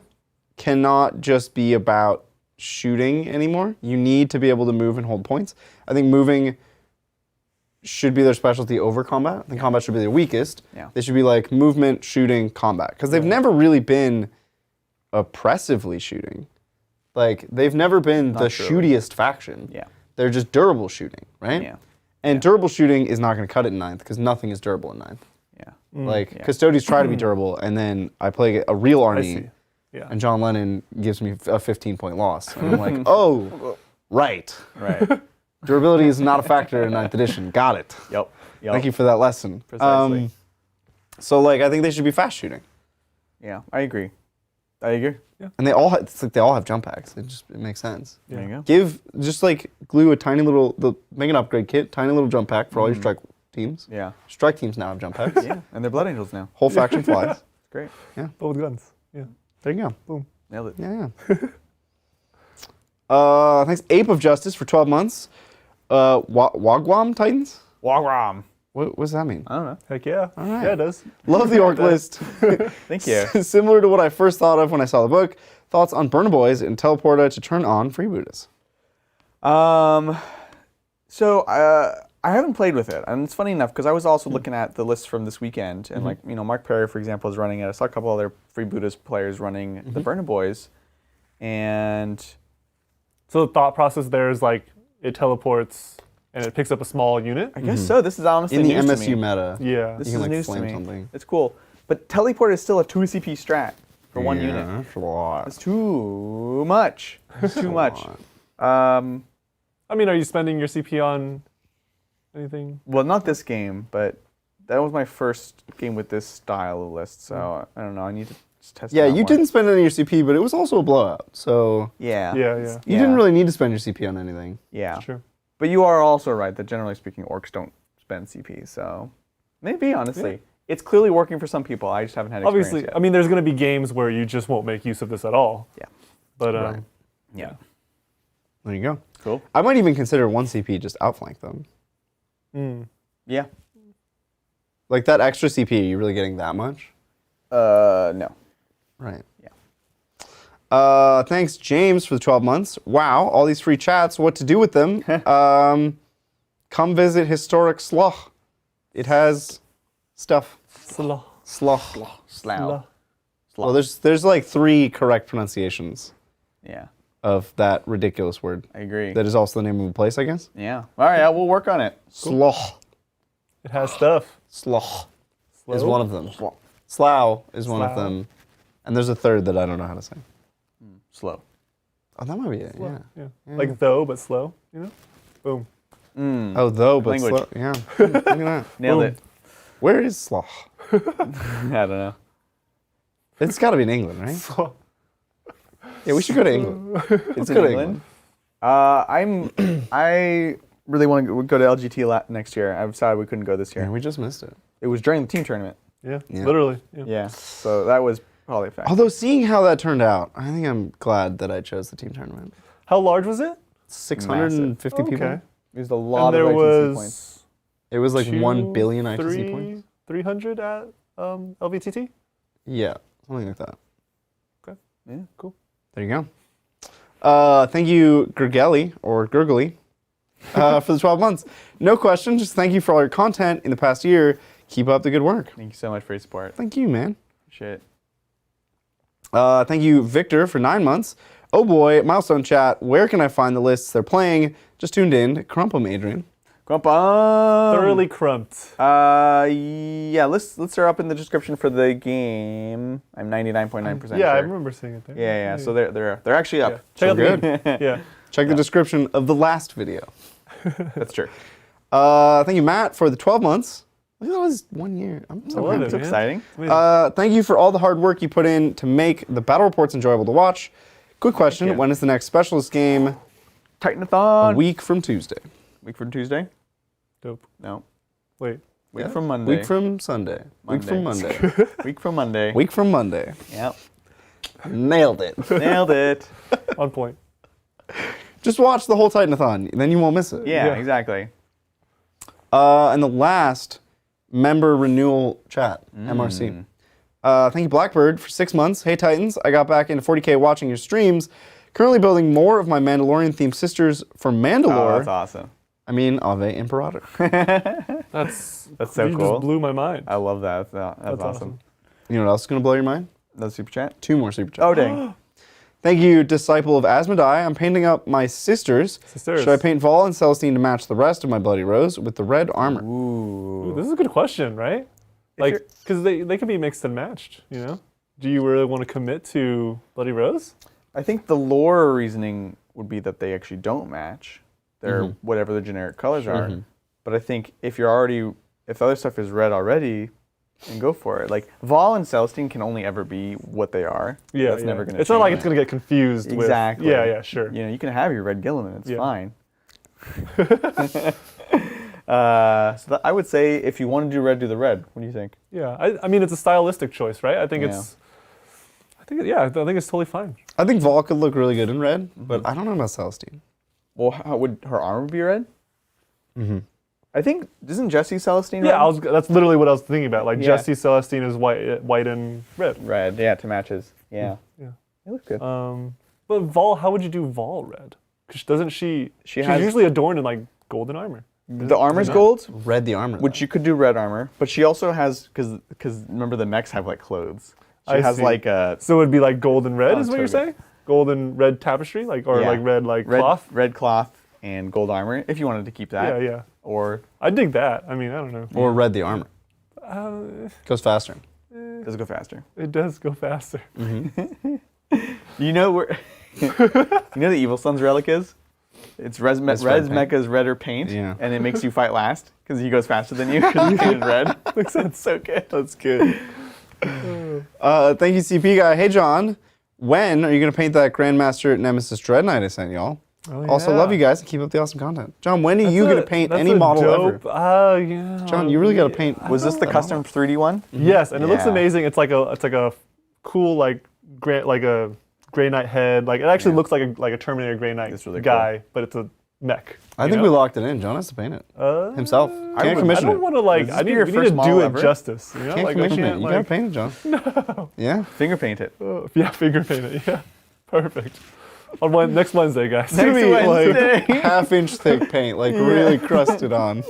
cannot just be about shooting anymore. You need to be able to move and hold points. I think moving should be their specialty over combat. I think combat should be their weakest. They should be like movement, shooting, combat. Because they've never really been oppressively shooting. Like, they've never been the shootiest faction. They're just durable shooting, right? And durable shooting is not going to cut it in 9th because nothing is durable in 9th. Like, Custodians try to be durable, and then I play a real army, and John Lennon gives me a 15-point loss. And I'm like, oh, right. Durability is not a factor in 9th edition. Got it. Yep. Thank you for that lesson. Precisely. So, like, I think they should be fast shooting. Yeah, I agree. Yeah. And they all it's like they all have jump packs. It makes sense. There you go. Just like glue a tiny little, make an upgrade kit, tiny little jump pack for all your strike teams. Yeah. Strike teams now have jump packs. And they're Blood Angels now. Whole faction flies. It's great. Yeah. But with guns. Yeah. There you go. Boom. Nailed it. Yeah. Thanks, Ape of Justice for 12 months. Wagwam Titans? Wagram. What does that mean? I don't know. Heck yeah. All right. Yeah, it does. Love the orc list. Thank you. Similar to what I first thought of when I saw the book. Thoughts on Burna Boys and Teleporta to turn on freebooters? So I haven't played with it, and it's funny enough because I was also looking at the list from this weekend, and like Mark Perry, for example, is running it. I saw a couple other freebooters players running the Burna Boys, and so the thought process there is like it teleports and it picks up a small unit. I guess so. This is honestly in the news MSU to me. meta. Yeah. This you can is like news to flame me. something. It's cool, but teleport is still a 2 CP strat for one unit. That's a lot. It's too much. It's too much. I mean, are you spending your CP on anything? Well, not this game, but that was my first game with this style of list, so I don't know. I need to just test it out You more. didn't spend any of your CP, but it was also a blowout. So Yeah. Yeah. you didn't really need to spend your CP on anything. Yeah. Sure. But you are also right that generally speaking, orcs don't spend CP, so maybe, honestly. Yeah. It's clearly working for some people. I just haven't had experience Obviously, yet. I mean, there's going to be games where you just won't make use of this at all. Yeah. But Right. Yeah. There you go. Cool. I might even consider 1 CP just outflank them. Yeah. Like that extra CP, are you really getting that much? No. Right. Yeah. Thanks, James, for the 12 months. Wow, all these free chats. What to do with them? Come visit Historic Slough. It has stuff. Slough. Slough. Well, there's like 3 correct pronunciations Yeah. of that ridiculous word. I agree. That is also the name of a place, I guess. Yeah. All right, we'll work on it. Slough. It has stuff. Slough is Slough? one of them. Slough is one of Slough. them. And there's a third that I don't know how to say. Slow. Oh, that might be it. Slow. Yeah. Like though, but slow. You know. Boom. Oh, though, but Language. slow. Yeah. Look at that. Nailed Boom. it. Where is Slough? I don't know. It's got to be in England, right? So, Yeah, we should go to England. It's go in to England. I really want to go to LGT next year. I'm sorry we couldn't go this year. Yeah, we just missed it. It was during the team tournament. yeah, Yeah. literally. Yeah. So that was probably a factor. Although seeing how that turned out, I think I'm glad that I chose the team tournament. How large was it? 650 people. Okay. It was a lot And there of ITC was points. It was like 1 billion ITC points. 300 at LVTT? Yeah, something like that. Okay. Yeah, cool. There you go. Thank you, Gurgeli, or Gurgly, for the 12 months. No question, just thank you for all your content in the past year. Keep up the good work. Thank you so much for your support. Thank you, man. Appreciate it. Thank you, Victor, for 9 months. Oh boy, Milestone Chat, where can I find the lists they're playing? Just tuned in. Crump 'em, Adrian. Thoroughly crumped. Yeah, lists are up in the description for the game. I'm 99.9% sure. Yeah, I remember seeing it there. Yeah. So they're actually up. Yeah. Check out the Good. game. Yeah. Check the description of the last video. That's true. Thank you, Matt, for the 12 months. Look at that was 1 year. I'm so love happy. it, It's man. exciting. Thank you for all the hard work you put in to make the battle reports enjoyable to watch. Quick question, you. when is the next specialist game? Titanathon. A week from Tuesday. Week from Tuesday? Dope. No. Wait. Week Yeah. from Monday. Week from Sunday. Week from Monday. Monday. Week from Monday. Week from Monday. Yep. Nailed it. Nailed it. On point. Just watch the whole Titanathon, then you won't miss it. Yeah, Yeah. exactly. And the last member renewal chat, MRC. Thank you, Blackbird, for 6 months. Hey, Titans, I got back into 40K watching your streams. Currently building more of my Mandalorian-themed sisters for Mandalore. Oh, that's awesome. I mean, Ave Imperator. That's so you cool. just blew my mind. I love that. That's That's awesome. You know what else is going to blow your mind? No super chat? 2 more super chats. Oh, dang. Thank you, Disciple of Asmodai. I'm painting up my sisters. Sisters. Should I paint Vol and Celestine to match the rest of my Bloody Rose with the red armor? Ooh, Ooh. this is a good question, right? Like, because they can be mixed and matched, you know? Do you really want to commit to Bloody Rose? I think the lore reasoning would be that they actually don't match. They're whatever the generic colors are. But I think if the other stuff is red already, then go for it. Like, Vol and Celestine can only ever be what they are. Yeah, That's never going to It's not like it's going to get confused Exactly. with... Yeah, sure. You know, you can have your red Gilliman. It's Yeah. fine. I would say if you want to do red, do the red. What do you think? Yeah, I mean, it's a stylistic choice, right? I think I think it's totally fine. I think Vol could look really good in red, but I don't know about Celestine. Well, how would her armor be red? I think, isn't Jesse Celestine red? Yeah, that's literally what I was thinking about. Like, Yeah. Jesse Celestine is white and red. Red, yeah, to matches. Yeah. Yeah. It looks good. But Vol, how would you do Vol red? Because doesn't she's has- usually adorned in, like, golden armor. The armor's gold, Red the armor. which you could do red armor, but she also has, because remember the mechs have like clothes. She I has see. like a So it would be like gold and red, Oh, is what you're totally. saying? Gold and red tapestry, like, or Yeah. like red cloth. red cloth and gold armor, if you wanted to keep that. Yeah. Or I dig that. I mean, I don't know. Or red the armor. Goes faster. does it go faster? It does go faster. You know where? You know the Evil Sun's relic is? It's Res It's red paint. Mecha's redder paint, Yeah. and it makes you fight last because he goes faster than you because he's painted red. Makes sense. So good. That's good. Thank you, CP guy. Hey, John. When are you going to paint that Grandmaster Nemesis Dread Knight I sent y'all? Oh, Also, yeah. love you guys and keep up the awesome content. John, when are you going to paint That's any a model dope, ever? Oh, yeah. John, you really got to paint. Was this the custom 3D one? Yes, and it looks Yeah. amazing. It's like a cool like a Grey Knight head. Like it actually looks like a Terminator Grey Knight It's really guy, but it's a mech. I you think know? we locked it in. John has to paint it himself. I Can't would- commission I don't it. want to like. Is this I need, your we first need to model do it ever? justice. You know, Can't like commission I it. can't You like. got to paint it, John. No. Yeah. Finger paint it. Yeah, finger paint it. Yeah, perfect. On next Wednesday, guys. It's going to be Wednesday. like half-inch thick paint, like really crusted on.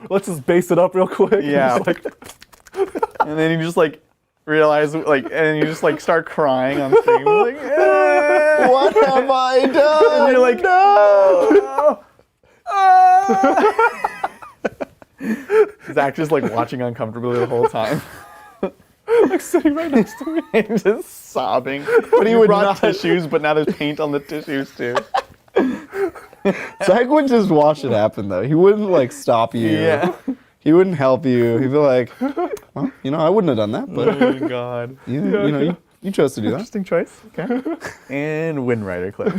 Let's just base it up real quick. Yeah. Just, like, And then you just like realize and you just like start crying on stream. Like, "Eh." What have I done? And you're like, no. Zach just like watching uncomfortably the whole time. like sitting right next to me. And just sobbing. But he brought tissues, but now there's paint on the tissues too. Zach would just watch it happen, though. He wouldn't, like, stop you. Yeah. He wouldn't help you. He'd be like, well, I wouldn't have done that, but Oh my God. you chose to do that. Interesting choice. Okay. And Wind Rider clip.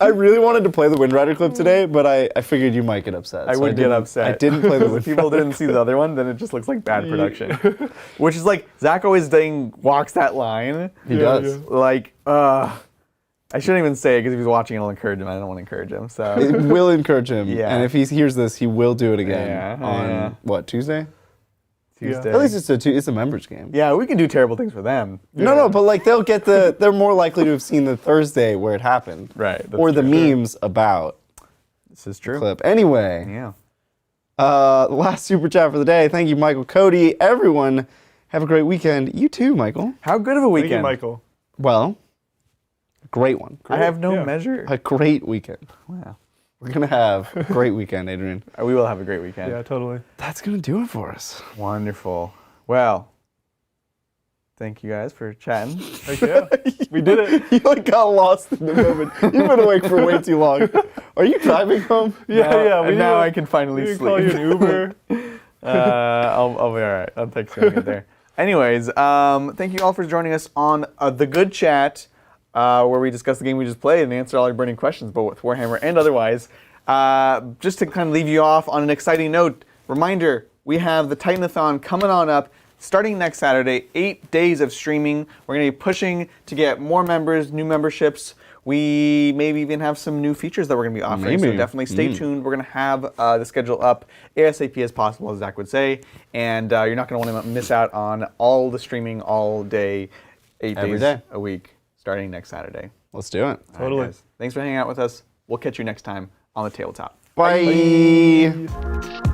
I really wanted to play the Wind Rider clip today, but I figured you might get upset. I would get upset. I didn't play the Wind If people didn't see the other one, then it just looks like bad production. Which is like, Zach always walks that line. He does. Like, I shouldn't even say it because if he's watching, it'll encourage him. I don't want to encourage him. So It will encourage him. Yeah. And if he hears this, he will do it again Yeah, on, yeah. what, Tuesday? Tuesday. At least it's a members game. Yeah, we can do terrible things for them. No, but like they'll get they're more likely to have seen the Thursday where it happened. Right. that's Or the true. memes about This is the true. clip. Anyway, Yeah. last super chat for the day. Thank you, Michael, Cody, everyone. Have a great weekend. You too, Michael. How good of a Thank weekend? you, Michael. Well, a great one. I have no Yeah. measure. A great weekend. Wow. We're going to have a great weekend, Adrian. We will have a great weekend. Yeah, totally. That's going to do it for us. Wonderful. Well, thank you guys for chatting. Heck yeah. We did it. You like got lost in the moment. You've been awake for way too long. Are you driving home? Yeah. Now I can finally We sleep. can call you an Uber. I'll be all right. I'll text you when I get there. Anyways, thank you all for joining us on The Good Chat, where we discuss the game we just played and answer all your burning questions, both with Warhammer and otherwise. Just to kind of leave you off on an exciting note, reminder, we have the Titanathon coming on up, starting next Saturday, 8 days of streaming. We're going to be pushing to get more members, new memberships. We maybe even have some new features that we're going to be offering, so Maybe. definitely stay tuned. We're going to have the schedule up ASAP as possible, as Zach would say, and you're not going to want to miss out on all the streaming all day, 8 Every days day. a week, starting next Saturday. Let's do it. All right, Totally. guys. Thanks for hanging out with us. We'll catch you next time on the Tabletop. Bye.